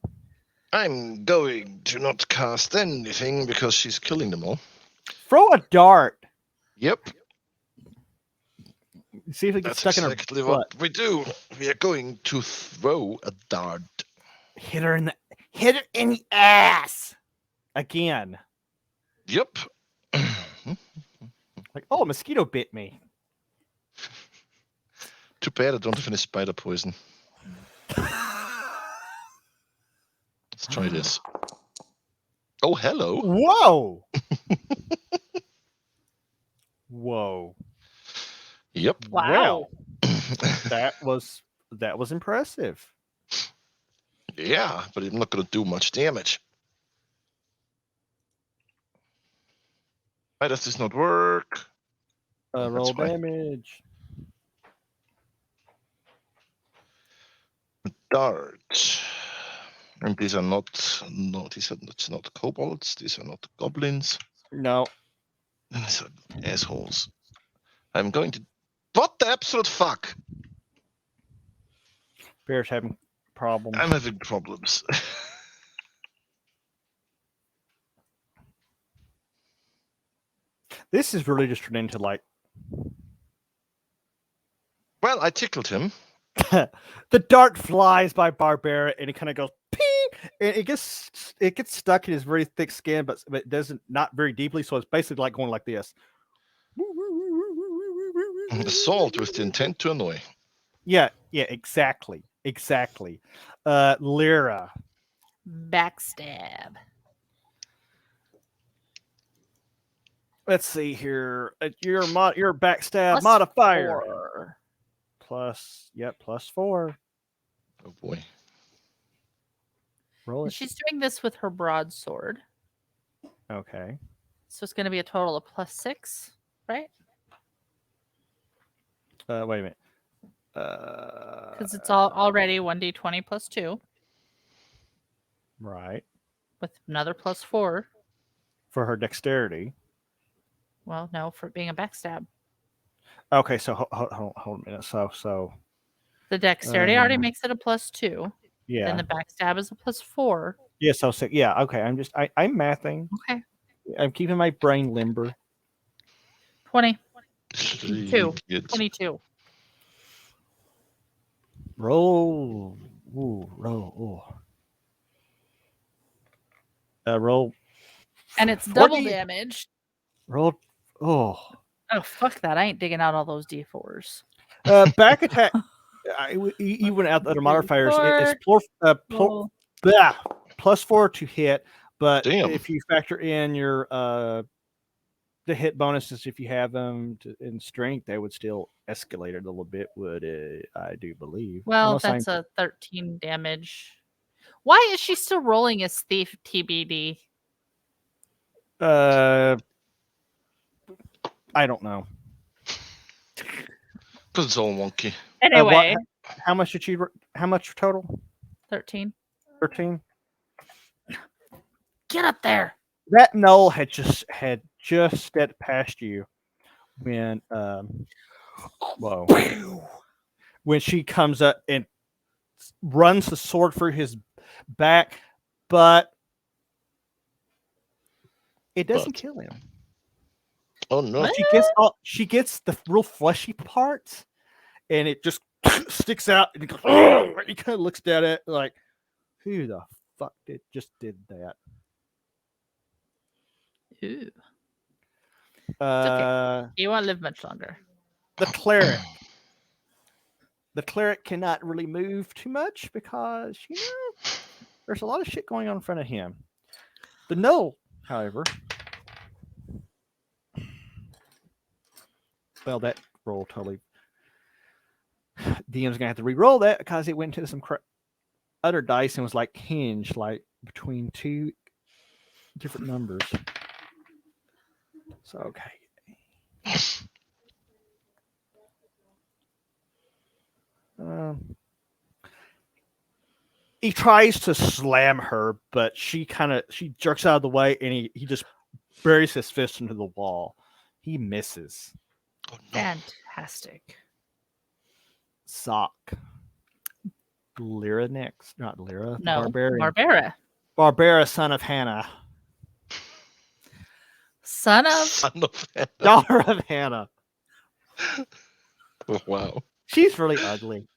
I'm going to not cast anything because she's killing them all. Throw a dart. Yep. See if it gets That's stuck exactly in her butt. what we do. We are going to throw a dart. Hit her in the ass again. Yep. Like, oh, a mosquito bit me. Too bad I don't have any spider poison. Let's try this. Oh, hello. Whoa. Whoa. Yep. Wow. Well, that was impressive. Yeah, but I'm not going to do much damage. Why does this not work? Oh, Roll that's why. damage. Dart. And these are not it's not kobolds. These are not goblins. No. These are assholes. I'm going to. What the absolute fuck? Bear's having problems. I'm having problems. This is really just turned into like Well, I tickled him. the dart flies by Barbara and it kind of goes ping, and it gets stuck in his very thick skin, but it doesn't not very deeply. So it's basically like going like this. Assault with the intent to annoy. Yeah, exactly. Lyra. Backstab. Let's see here. Your backstab Plus modifier 4. +4. Oh boy. Roll And it. she's doing this with her broadsword. Okay. So it's going to be a total of +6, right? Wait a minute. Because it's already 1d20 +2 Right. with another +4. For her dexterity. Well, no, for it being a backstab. Okay, so hold a minute. So The dexterity already makes it a +2. yeah. Then the backstab is a +4. Yeah, so yeah, okay. I'm mathing. Okay. I'm keeping my brain limber. 20. Two. 22. Roll. Ooh, roll. Roll. And it's double 40. damage. Roll. Oh. Oh, fuck that. I ain't digging out all those D4s. Back attack. Even out the other modifiers, it's +4 to hit. But Damn. if you factor in your the hit bonuses, if you have them in strength, they would still escalate it a little bit. Would I do believe? Well, Unless that's a 13 damage. Why is she still rolling as thief TBD? I don't know. Because it's all wonky. Anyway, how much did you? How much total? 13. 13. Get up there. That knoll had just stepped past you when when she comes up and runs the sword through his back, but it doesn't kill him. Oh no! She gets the real fleshy parts, and it just sticks out. And he goes, oh! He kind of looks at it like, "Who the fuck did that?" Ooh. It's okay. You won't live much longer. The cleric. The cleric cannot really move too much because There's a lot of shit going on in front of him. The Null, however, well, that roll totally. DM's gonna have to re-roll that because it went to some other dice and was like hinged, like between two different numbers. So okay. He tries to slam her, but she jerks out of the way, and he just buries his fist into the wall. He misses. Oh, no. Fantastic. Sock. Lyra next. Not Lyra. No, Barbarian. Barbara. Son of Hannah. Son of Hannah. Daughter of Hannah. Oh, wow. She's really ugly.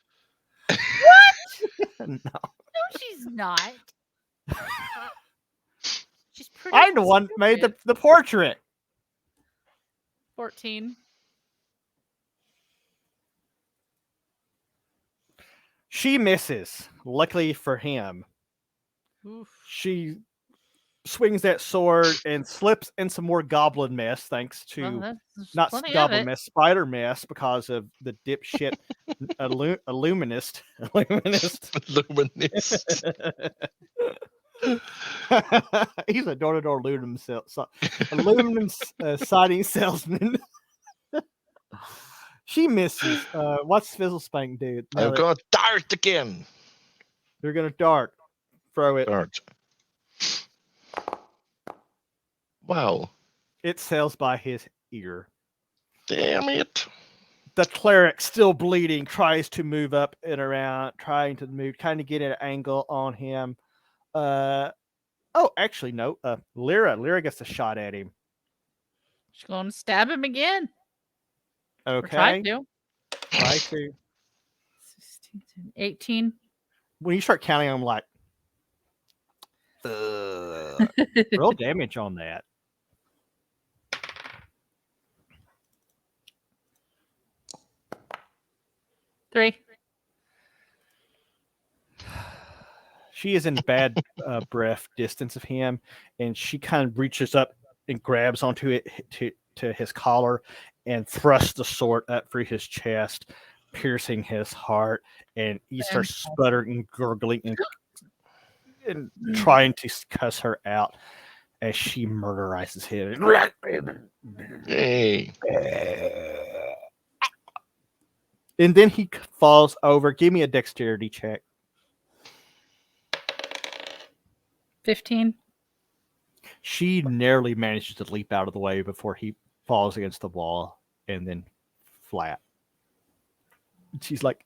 What? No. No, she's not. She's pretty. I'm the one made the portrait. 14. She misses. Luckily for him. Oof. She swings that sword and slips in some more goblin mess, thanks to not goblin mess, spider mess, because of the dipshit illuminist. He's a door-to-door aluminum siding salesman. She misses. What's Fizzlespank do? I'm gonna dart again. They're gonna dart. Throw it. Dart. Wow. It sails by his ear. Damn it. The cleric, still bleeding, tries to move up and around, trying to get an angle on him. Actually, no. Lyra gets a shot at him. She's going to stab him again. Okay. Try to. 16, 18. When you start counting, I'm like, real damage on that. Three. She is in bad breath distance of him, and she kind of reaches up and grabs onto it to his collar and thrusts the sword up through his chest, piercing his heart, and he starts sputtering and gurgling and trying to cuss her out as she murderizes him. Hey. And then he falls over. Give me a dexterity check. 15. She narrowly manages to leap out of the way before he falls against the wall and then flat. She's like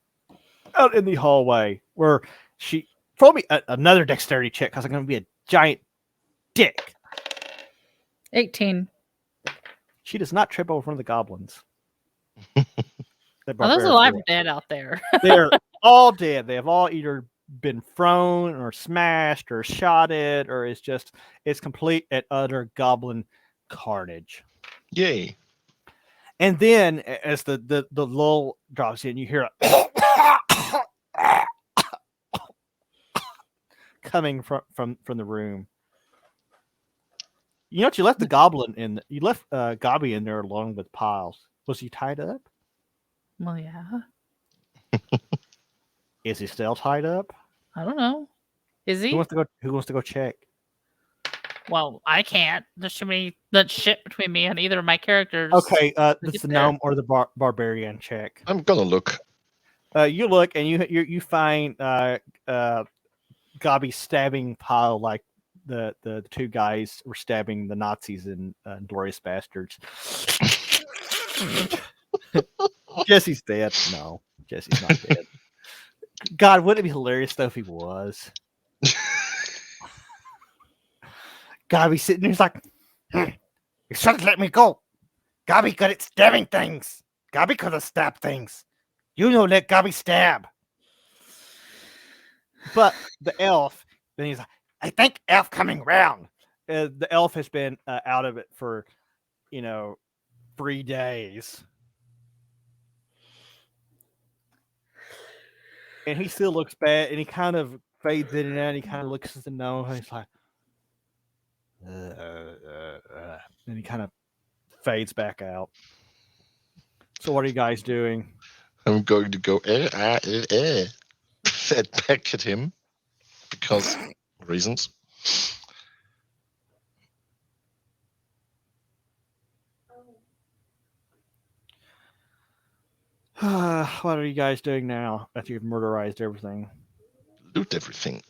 out in the hallway where she throw me another dexterity check because I'm going to be a giant dick. 18. She does not trip over one of the goblins. Are those alive or dead out there? They're all dead. They have all either been thrown or smashed or shotted, or it's complete and utter goblin carnage. Yay. And then as the lull drops in, you hear a coming from the room. You know what? You left the goblin in. You left Gobby in there along with Piles. Was he tied up? Well, yeah. Is he still tied up? I don't know. Is he? Who wants to go check? Well, I can't. There's too many that shit between me and either of my characters. Okay, it's the gnome or the barbarian check. I'm gonna look. You look and you find Gobby stabbing Pile like the two guys were stabbing the Nazis in Glorious Bastards. Jesse's dead. No, Jesse's not dead. God, wouldn't it be hilarious though if he was? Gobby sitting there, he's like, you should have let me go. Gobby good at stabbing things. Gobby could have stabbed things. You know, let Gobby stab. But the elf, then he's like, I think elf coming round. The elf has been out of it for, 3 days. And he still looks bad, and he kind of fades in and out. He kind of looks at the nose and he's like, and he kind of fades back out. So what are you guys doing? I'm going to go fed back at him because reasons. What are you guys doing now after you've murderized everything? Loot everything.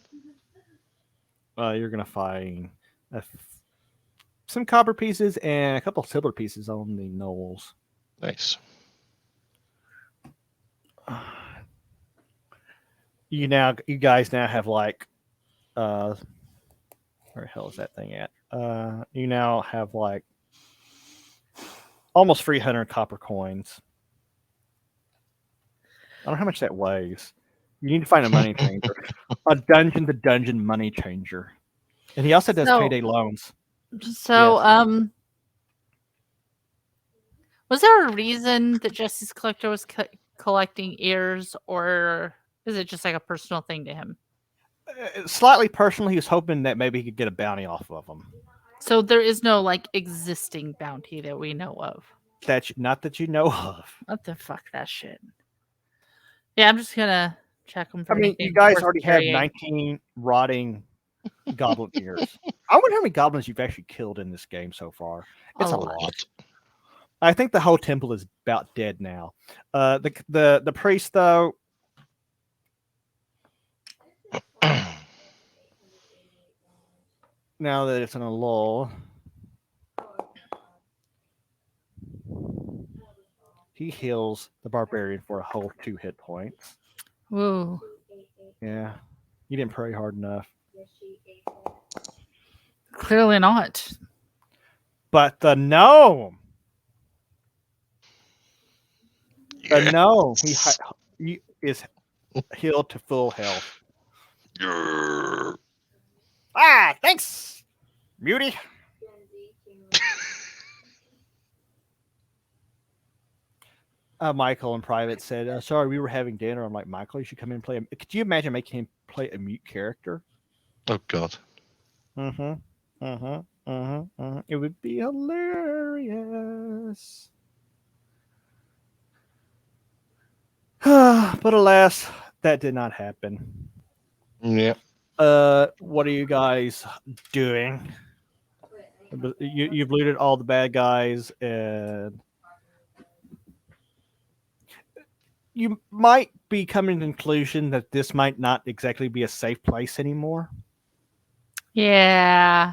You're gonna find some copper pieces and a couple silver pieces on the knolls. Nice. You guys now have like, where the hell is that thing at? You now have like almost 300 copper coins. I don't know how much that weighs. You need to find a money changer, a dungeon to dungeon money changer, and he also does payday loans. So, was there a reason that Justice Collector was collecting ears, or is it just like a personal thing to him? Slightly personal. He was hoping that maybe he could get a bounty off of them. So there is no like existing bounty that we know of. Not that you know of. What the fuck, that shit. Yeah, I'm just gonna check them. I mean, you guys already have 19 rotting goblin ears. I wonder how many goblins you've actually killed in this game so far. It's a lot. I think the whole temple is about dead now. The priest though. Now that it's in a lull, he heals the barbarian for a whole 2 hit points. Whoa. Yeah. You didn't pray hard enough. Clearly not. But the gnome. The gnome. He is healed to full health. Thanks, Beauty. Michael in private said, sorry, we were having dinner. I'm like, Michael, you should come in and play. Could you imagine making him play a mute character? Oh, God. It would be hilarious. But alas, that did not happen. Yeah. What are you guys doing? You've looted all the bad guys, and you might be coming to the conclusion that this might not exactly be a safe place anymore. Yeah.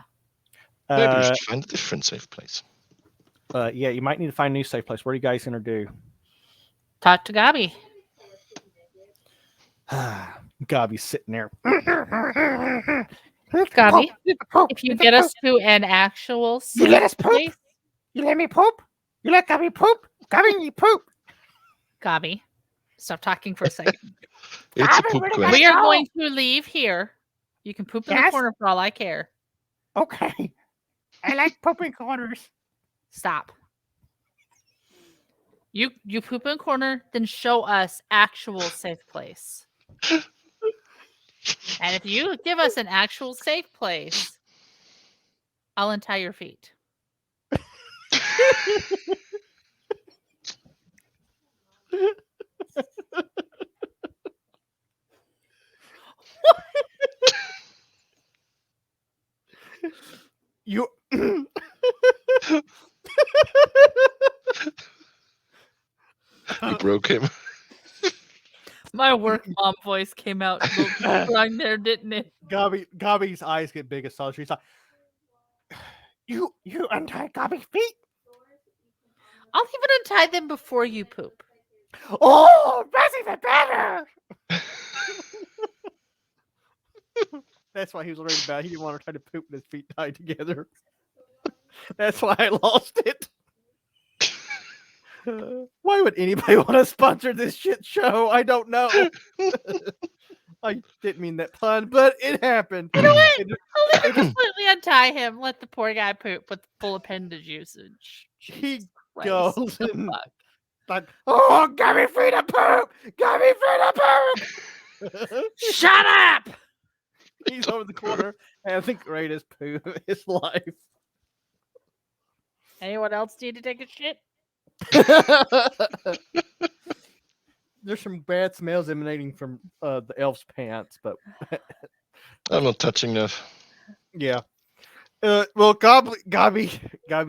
Maybe we should find a different safe place. Yeah, you might need to find a new safe place. What are you guys going to do? Talk to Gabi. Gabi's sitting there. Gabi, if you get us to an actual You let us poop? place, You let me poop? You let Gabi poop? Gabi, you poop. Gabi, stop talking for a second. It's a poop question. We are going to leave here. You can poop in the corner for all I care. Okay. I like pooping corners. Stop. You poop in a corner, then show us actual safe place. And if you give us an actual safe place, I'll untie your feet. You You broke him. My work mom voice came out wrong there, didn't it? Gabi's eyes get big as sausage. She's like, you untie Gabi's feet? I'll even untie them before you poop. Oh, that's even better. That's why he was worried about. He didn't want to try to poop and his feet tied together. That's why I lost it. Why would anybody want to sponsor this shit show? I don't know. I didn't mean that pun, but it happened. You know what? I'll even completely untie him. Let the poor guy poop with full appendage usage. He Christ, goes what the and fuck? like, oh, got me free to poop. Got me free to poop. Shut up! He's over the corner having the greatest poo of his life. Anyone else need to take a shit? There's some bad smells emanating from the elf's pants, but I'm not touching that. yeah. Well, Gobby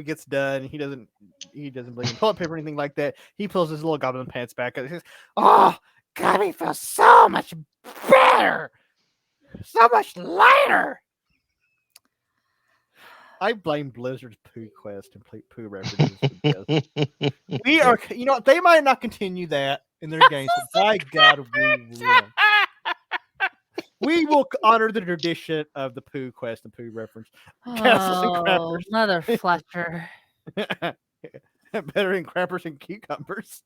gets done. He doesn't believe in toilet paper or anything like that. He pulls his little goblin pants back and he says, "Oh, Gobby feels so much better, so much lighter." I blame Blizzard's Poo Quest and Poo references for this. We are, they might not continue that in their games, but by God, we will. We will honor the tradition of the Poo Quest and Poo reference. Castles and crappers. Mother Fletcher. Better than crappers and cucumbers.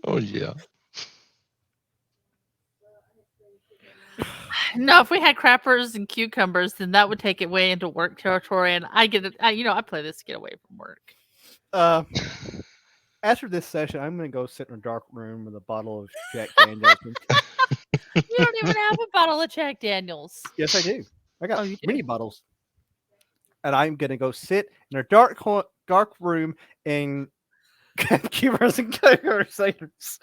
Oh yeah. No, if we had crappers and cucumbers, then that would take it way into work territory, and I get it. I play this to get away from work. After this session, I'm going to go sit in a dark room with a bottle of Jack Daniels. You don't even have a bottle of Jack Daniels. Yes, I do. I got you do? many bottles. And I'm going to go sit in a dark room and cucumbers and conversations.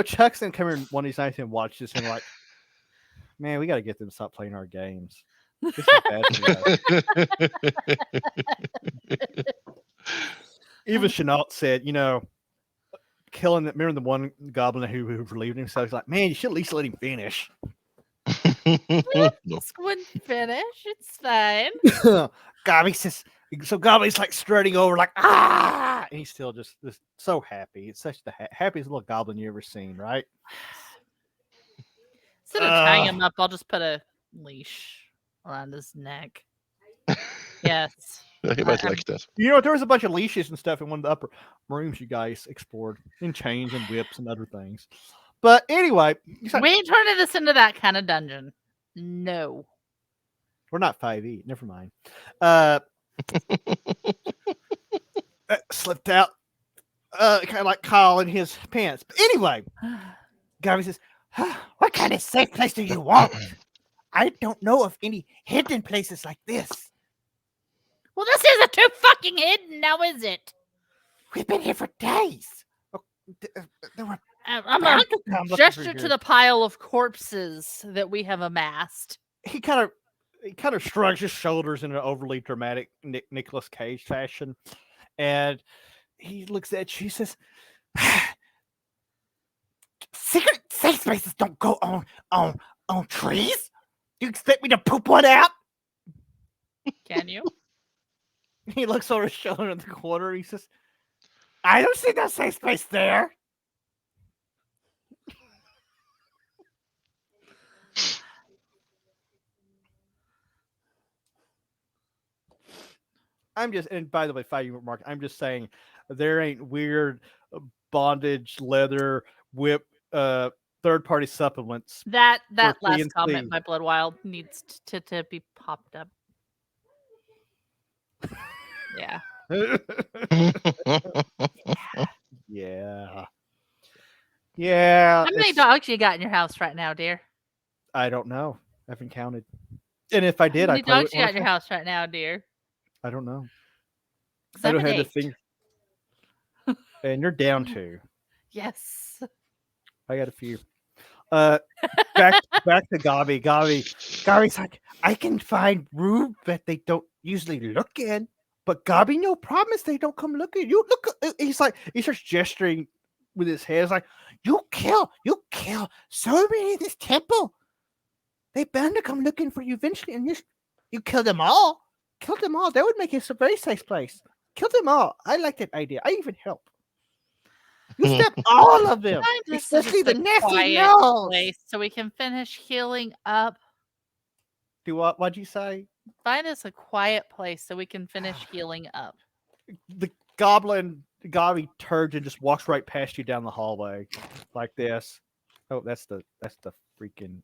Chuck's going to come here one of these nights and watch this and like, man, we got to get them to stop playing our games. This is bad for us. Even Chenault said, killing that. Remember the one goblin who relieved himself? He's like, man, you should at least let him finish. This wouldn't finish. It's fine. Gobby says, so Gobby's like strutting over, like, ah! And he's still just so happy. It's such the happiest little goblin you ever seen, right? Instead of tying him up, I'll just put a leash around his neck. Yes. He might like that. There was a bunch of leashes and stuff in one of the upper rooms you guys explored, and chains and whips and other things. But anyway, we ain't turning this into that kind of dungeon. No. We're not 5e. Never mind. Slipped out, kind of like Kyle in his pants. But anyway, Gabby says, "What kind of safe place do you want? I don't know of any hidden places like this." Well, this isn't too fucking hidden, now is it? We've been here for days. I'm going to gesture to the pile of corpses that we have amassed. He kind of shrugs his shoulders in an overly dramatic Nicolas Cage fashion, and he looks at you. He says, "Secret safe spaces don't go on trees. You expect me to poop one out?" Can you? He looks over his shoulder in the corner. He says, "I don't see no safe space there." And by the way, fighting Mark, I'm just saying there ain't weird bondage, leather, whip, third-party supplements. That last comment by Blood Wild needs to be popped up. Yeah. Yeah. How many dogs you got in your house right now, dear? I don't know. I haven't counted. And if I did, how many dogs you got in your house right now, dear? I don't know. 7, I don't have 8. the thing. And you're down 2. Yes. I got a few. Back to Gobby. Gobby's like, I can find room that they don't usually look in, but Gobby, no promise they don't come looking. You look. He's like, he starts gesturing with his hands, like, you kill so many in this temple. They bound to come looking for you eventually, and you kill them all. Kill them all. That would make it a very safe place. Kill them all. I like that idea. I even help. You step all of them, especially the nasty nose. Place so we can finish healing up. Do what? What'd you say? Find us a quiet place so we can finish healing up. The goblin Gobby turns and just walks right past you down the hallway, like this. Oh, that's the freaking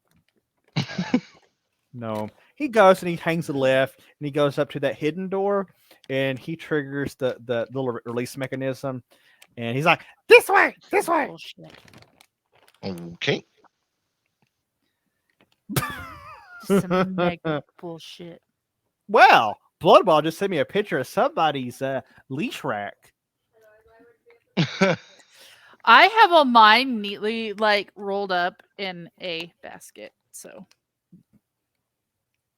no. He goes and he hangs a left and he goes up to that hidden door and he triggers the little release mechanism and he's like, this way. Bullshit. Okay. Some mega bullshit. Wow, Bloodball just sent me a picture of somebody's leash rack. I have all mine neatly like rolled up in a basket. So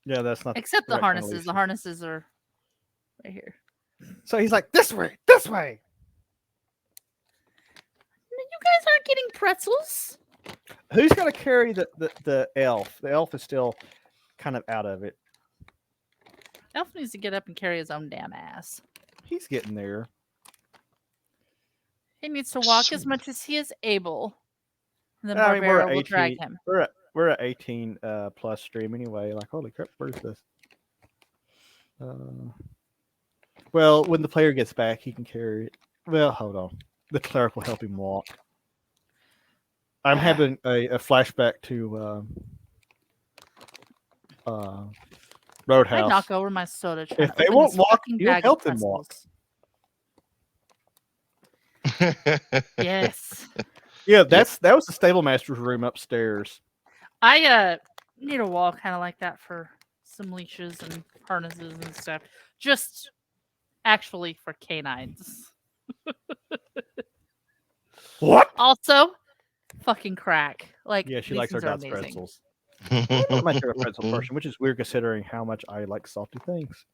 Yeah, that's not except the right kind of harnesses. leash. The harnesses are right here. So he's like, this way, this way. You guys aren't getting pretzels. Who's gonna carry the elf? The elf is still kind of out of it. Elf needs to get up and carry his own damn ass. He's getting there. He needs to walk as much as he is able. And then I mean, we're Barbara at will 18. drag him. We're at 18 plus stream anyway. Like, holy crap, where's this? Well, when the player gets back, he can carry it. Well, hold on. The cleric will help him walk. I'm having a flashback to Roadhouse. I knock over my soda. If they won't walk, you help them walk. Yes. Yeah, that was the stable master's room upstairs. I need a wall kind of like that for some leashes and harnesses and stuff. Just actually for canines. What? Also, fucking crack. Like, Yeah, she these likes her things are Dot's amazing. pretzels. I'm not my favorite pretzel person, which is weird considering how much I like salty things.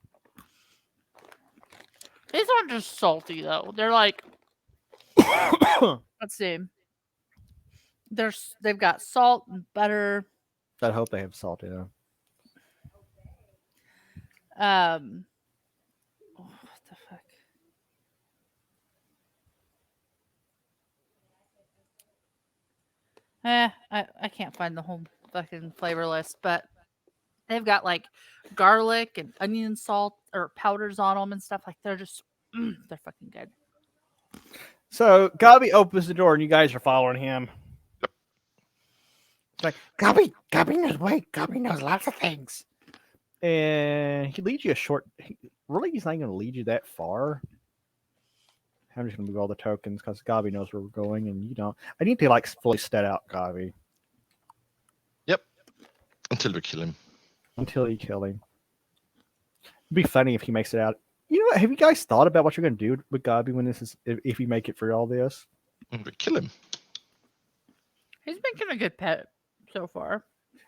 These aren't just salty though. They're like, let's see. They've got salt and butter. I hope they have salt in them. What the fuck? I can't find the whole fucking flavor list, but they've got like garlic and onion salt or powders on them and stuff. Like they're just, they're fucking good. So Gabi opens the door and you guys are following him. It's like, Gabi knows way. Gabi knows lots of things. And he leads you a short. Really, he's not going to lead you that far. I'm just going to move all the tokens because Gabi knows where we're going and you don't. I need to like fully stat out Gabi. Yep. Until we kill him. Until you kill him. It'd be funny if he makes it out. You know what? Have you guys thought about what you're going to do with Gabi when this is, if you make it through all this? And we kill him. He's been a good pet so far.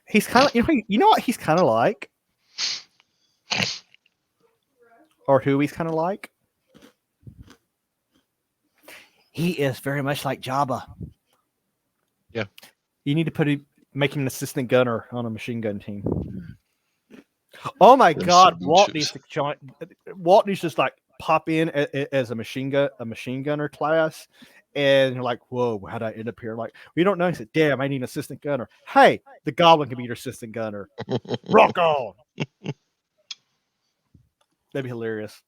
He's kind of, you know what he's kind of like? Or who he's kind of like? He is very much like Jabba. Yeah. You need to make him an assistant gunner on a machine gun team. Oh my God, Walt needs to join. Walt needs to just like pop in as a machine gunner class, and you're like, whoa, how'd I end up here? Like, we don't know. He said, damn, I need an assistant gunner. Hey, the Goblin can be your assistant gunner. Rock on. That'd be hilarious.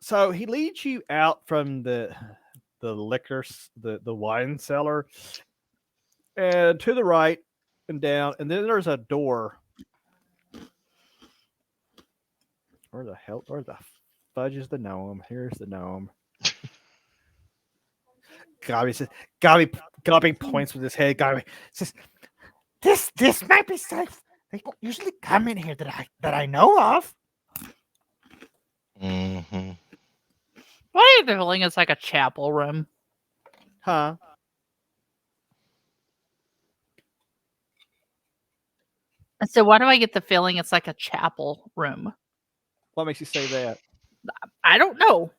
So he leads you out from the liquor, the wine cellar, and to the right and down, and then there's a door. Where the fudge is the gnome? Here's the gnome. Gabi points with his head. Gabi says, "This might be safe. They don't usually come in here that I know of." Mm-hmm. Why are you feeling it's like a chapel room? Huh? I said, why do I get the feeling it's like a chapel room? What makes you say that? I don't know.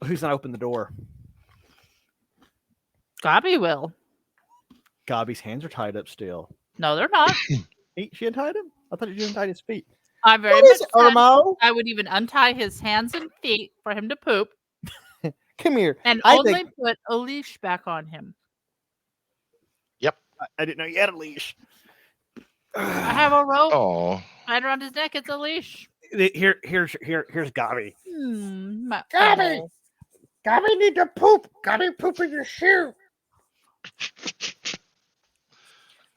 Who's gonna open the door? Gabi will. Gabi's hands are tied up still. No, they're not. She untied him? I thought she untied his feet. I'm very What much is it, Irmo? I would even untie his hands and feet for him to poop. Come here. And I only think- put a leash back on him. Yep. I didn't know you had a leash. I have a rope Oh. tied around his neck. It's a leash. Here's Gabi. Gabi! Gabi need to poop. Gabi poop in your shoe.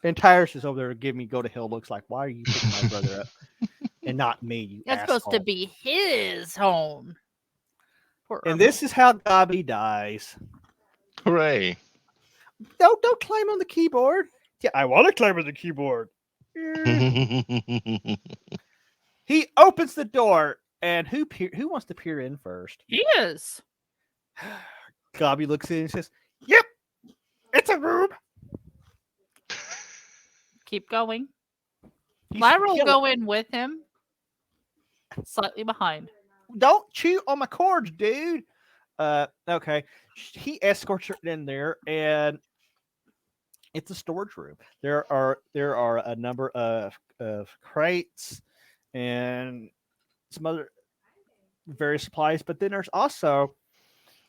And Tyrus is over there to give me go to hell looks like, why are you picking my brother up and not me, you That's asshole. supposed to be his home. Poor And Irma. this is how Gabi dies. Hooray! Don't climb on the keyboard. Yeah, I want to climb on the keyboard. He opens the door, and who wants to peer in first? He is. Gobby looks in and says, "Yep, it's a room." Keep going. He's Lyra will killing- go in with him, slightly behind. Don't chew on my cords, dude. Okay. He escorts her in there, and it's a storage room. There are a number of crates and some other various supplies, but then there's also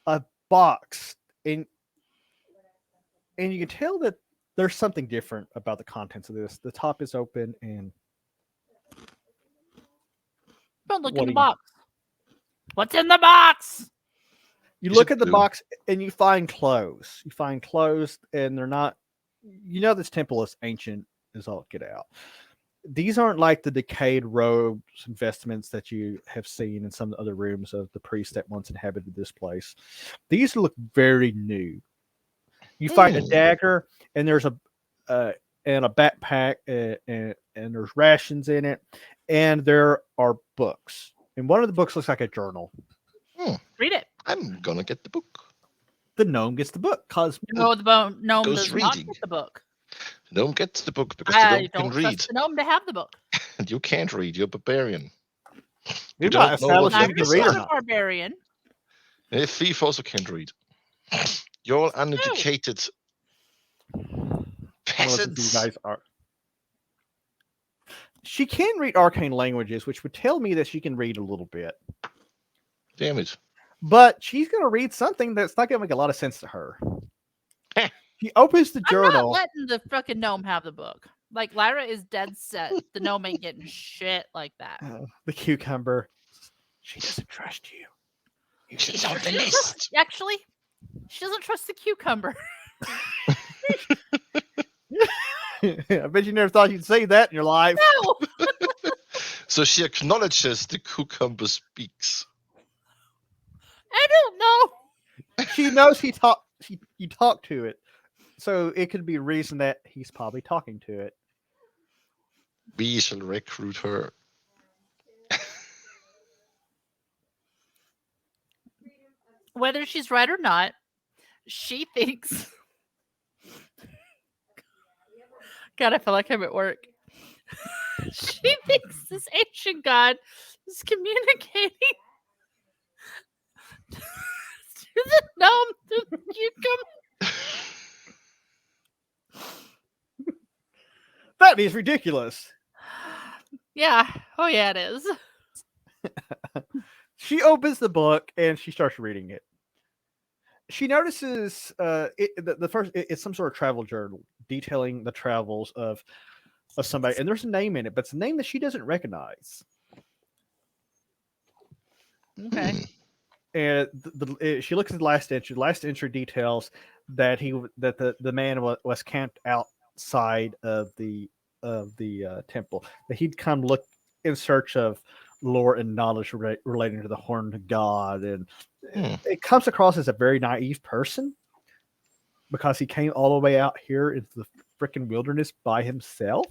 a box, and you can tell that there's something different about the contents of this. The top is open, and Don't look What in do the you- box. What's in the box? you You look should at the do. box and you find clothes. You find clothes, and they're not. You know, this temple is ancient as all get out. These aren't like the decayed robes and vestments that you have seen in some other rooms of the priests that once inhabited this place. These look very new. You find a Hmm. dagger, and there's a backpack, and there's rations in it, and there are books. And one of the books looks like a journal. Read it. I'm gonna get the book. The gnome gets the book because No, the gnome Goes does not reading. get the book. The gnome gets the book because the I gnome don't can read. trust the gnome to have the book. And you can't read. You're a barbarian. we You might don't know what establish if book you this can read is. or I'm a not. barbarian. And a thief also can't read. You're all uneducated I don't know if peasants. you guys are. She can read arcane languages, which would tell me that she can read a little bit. Damn it. But she's going to read something that's not going to make a lot of sense to her. Heh. She opens the I'm not journal. letting the fucking gnome have the book. Like, Lyra is dead set. The gnome ain't getting shit like that. The cucumber. She doesn't trust you. You should It's know on the this. list. Actually, she doesn't trust the cucumber. I bet you never thought you'd say that in your life. No! So she acknowledges the cucumber speaks. I don't know. She knows you talk to it. So it could be a reason that he's probably talking to it. We shall recruit her. Whether she's right or not, she thinks. God, I feel like I'm at work. She thinks this ancient god is communicating to the gnome, to the cucumber. That is ridiculous. Yeah. Oh, yeah, it is. She opens the book and she starts reading it. She notices it's some sort of travel journal detailing the travels of somebody, and there's a name in it, but it's a name that she doesn't recognize. Okay. And she looks at the last entry. The last entry details that the man was camped outside of the temple. That he'd come look in search of lore and knowledge relating to the horned god, and it comes across as a very naive person because he came all the way out here into the freaking wilderness by himself,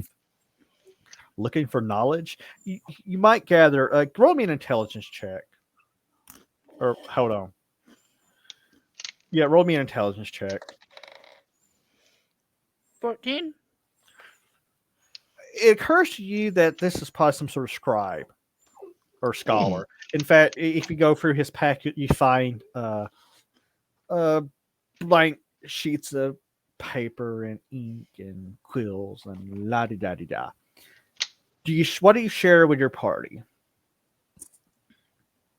looking for knowledge. You might gather. Roll me an intelligence check. Or hold on. Yeah, roll me an intelligence check. 14. It occurs to you that this is probably some sort of scribe or scholar. In fact, if you go through his packet, you find blank sheets of paper and ink and quills and la di da di da. What do you share with your party?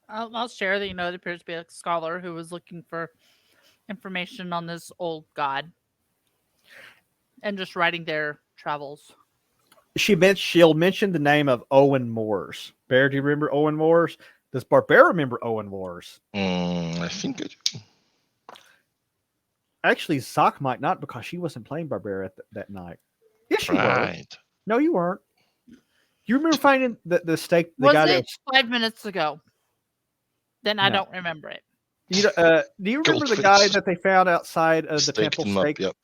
I'll share that, it appears to be a scholar who was looking for information on this old god and just writing their travels. She'll mention the name of Owen Moores. Bear, do you remember Owen Moores? Does Barbara remember Owen Moores? I think I do. Actually, Zoc might not, because she wasn't playing Barbara that night. Yes, you were. Right. No, you weren't. You remember finding the stake? The Was guy it 5 minutes ago? Then I No. don't remember it. Do you remember the guy Goldfish. that they found outside of the Staked temple him up, stake? yep.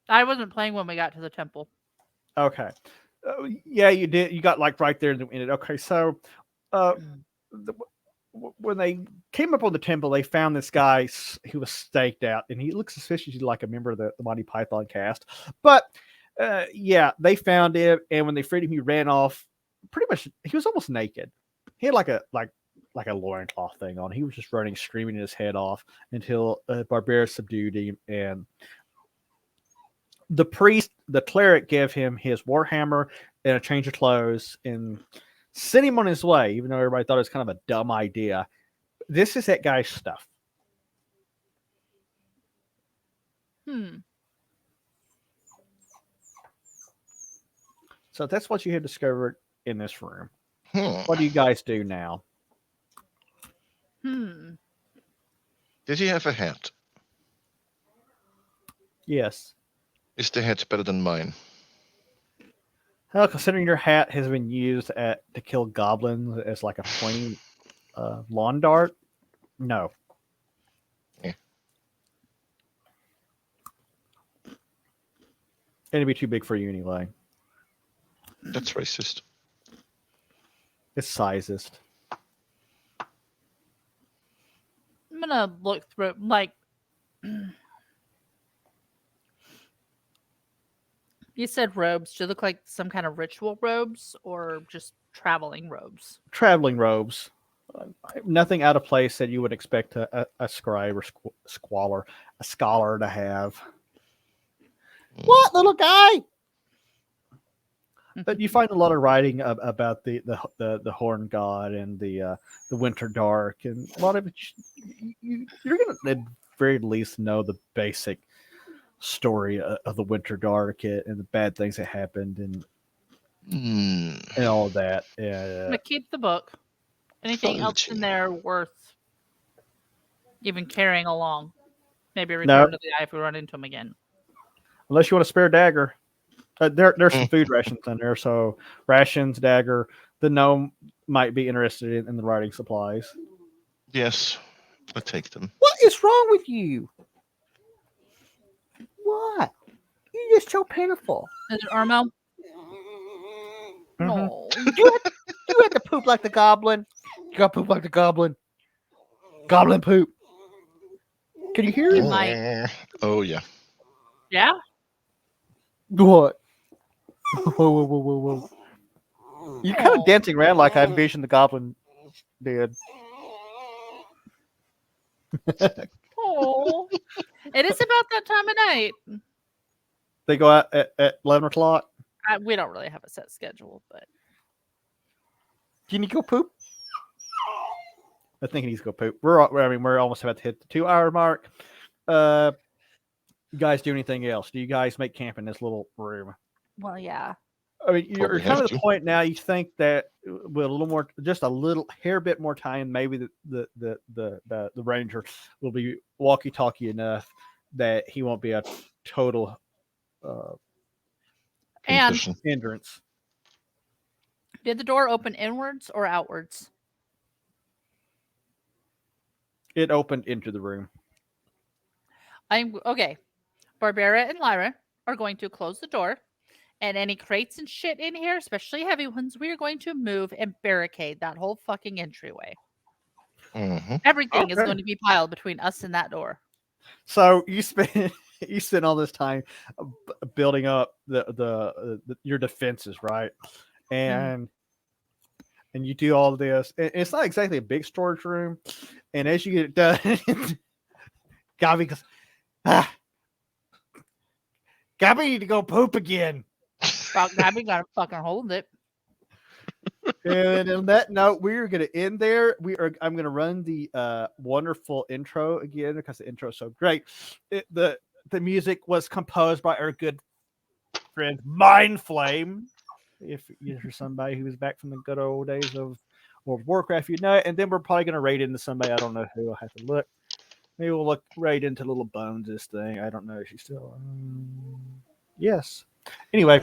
I wasn't playing when we got to the temple. Okay. Yeah, you did. You got like right there in it. Okay, so when they came up on the temple, they found this guy who was staked out, and he looks suspiciously like a member of the Monty Python cast. But yeah, they found him, and when they freed him, he ran off. Pretty much, he was almost naked. He had like a loincloth thing on. He was just running, screaming his head off until Barbera subdued him, and the cleric, gave him his warhammer and a change of clothes and sent him on his way, even though everybody thought it was kind of a dumb idea. This is that guy's stuff. So that's what you have discovered in this room. What do you guys do now? Did he have a hat? Yes. Is the hat better than mine? Well, considering your hat has been used to kill goblins as like a pointy lawn dart, no. Yeah. It'd be too big for you anyway. That's racist. It's sizest. I'm gonna look through like you said robes. Do they look like some kind of ritual robes or just traveling robes? Traveling robes. Nothing out of place that you would expect a scribe or a scholar to have. What, little guy? But you find a lot of writing about the Horn God and the Winter Dark, and a lot of it. You're going to at very least know the basic story of the Winter Dark and the bad things that happened and all of that. I'm gonna keep the book. Anything else in there worth even carrying along? Maybe return to the eye if we run into him again. Unless you want a spare dagger. There's some food rations in there, so rations, dagger. The gnome might be interested in the writing supplies. Yes, I'll take them. What is wrong with you? What? You're just so pitiful. Is it Armo? No. You had to poop like the goblin. You got poop like the goblin. Goblin poop. Can you hear it? Oh, yeah. Yeah? What? Whoa. You're kind of dancing around like I envisioned the goblin did. Oh. It is about that time of night. They go out at 11 o'clock. We don't really have a set schedule, but. Can you go poop? I think he needs to go poop. We're almost about to hit the 2-hour mark. You guys do anything else? Do you guys make camp in this little room? Well, yeah. I mean, you're kind of the point now. You think that with a little more, just a little hair bit more time, maybe the ranger will be walkie-talkie enough that he won't be a total hindrance. Did the door open inwards or outwards? It opened into the room. Okay. Barbera and Lyra are going to close the door, and any crates and shit in here, especially heavy ones, we are going to move and barricade that whole fucking entryway. Everything is going to be piled between us and that door. So you spend all this time building up your defenses, right? And you do all of this. It's not exactly a big storage room. And as you get it done, Gabi goes, Gabi need to go poop again. Gabi gotta fucking hold it. And on that note, we're going to end there. I'm going to run the wonderful intro again because the intro is so great. The music was composed by our good friend Mindflame. If you're somebody who is back from the good old days of World of Warcraft, you know it. And then we're probably going to raid into somebody. I don't know who. I'll have to look. Maybe we'll look right into Little Bones, this thing. I don't know if she's still. Yes. Anyway.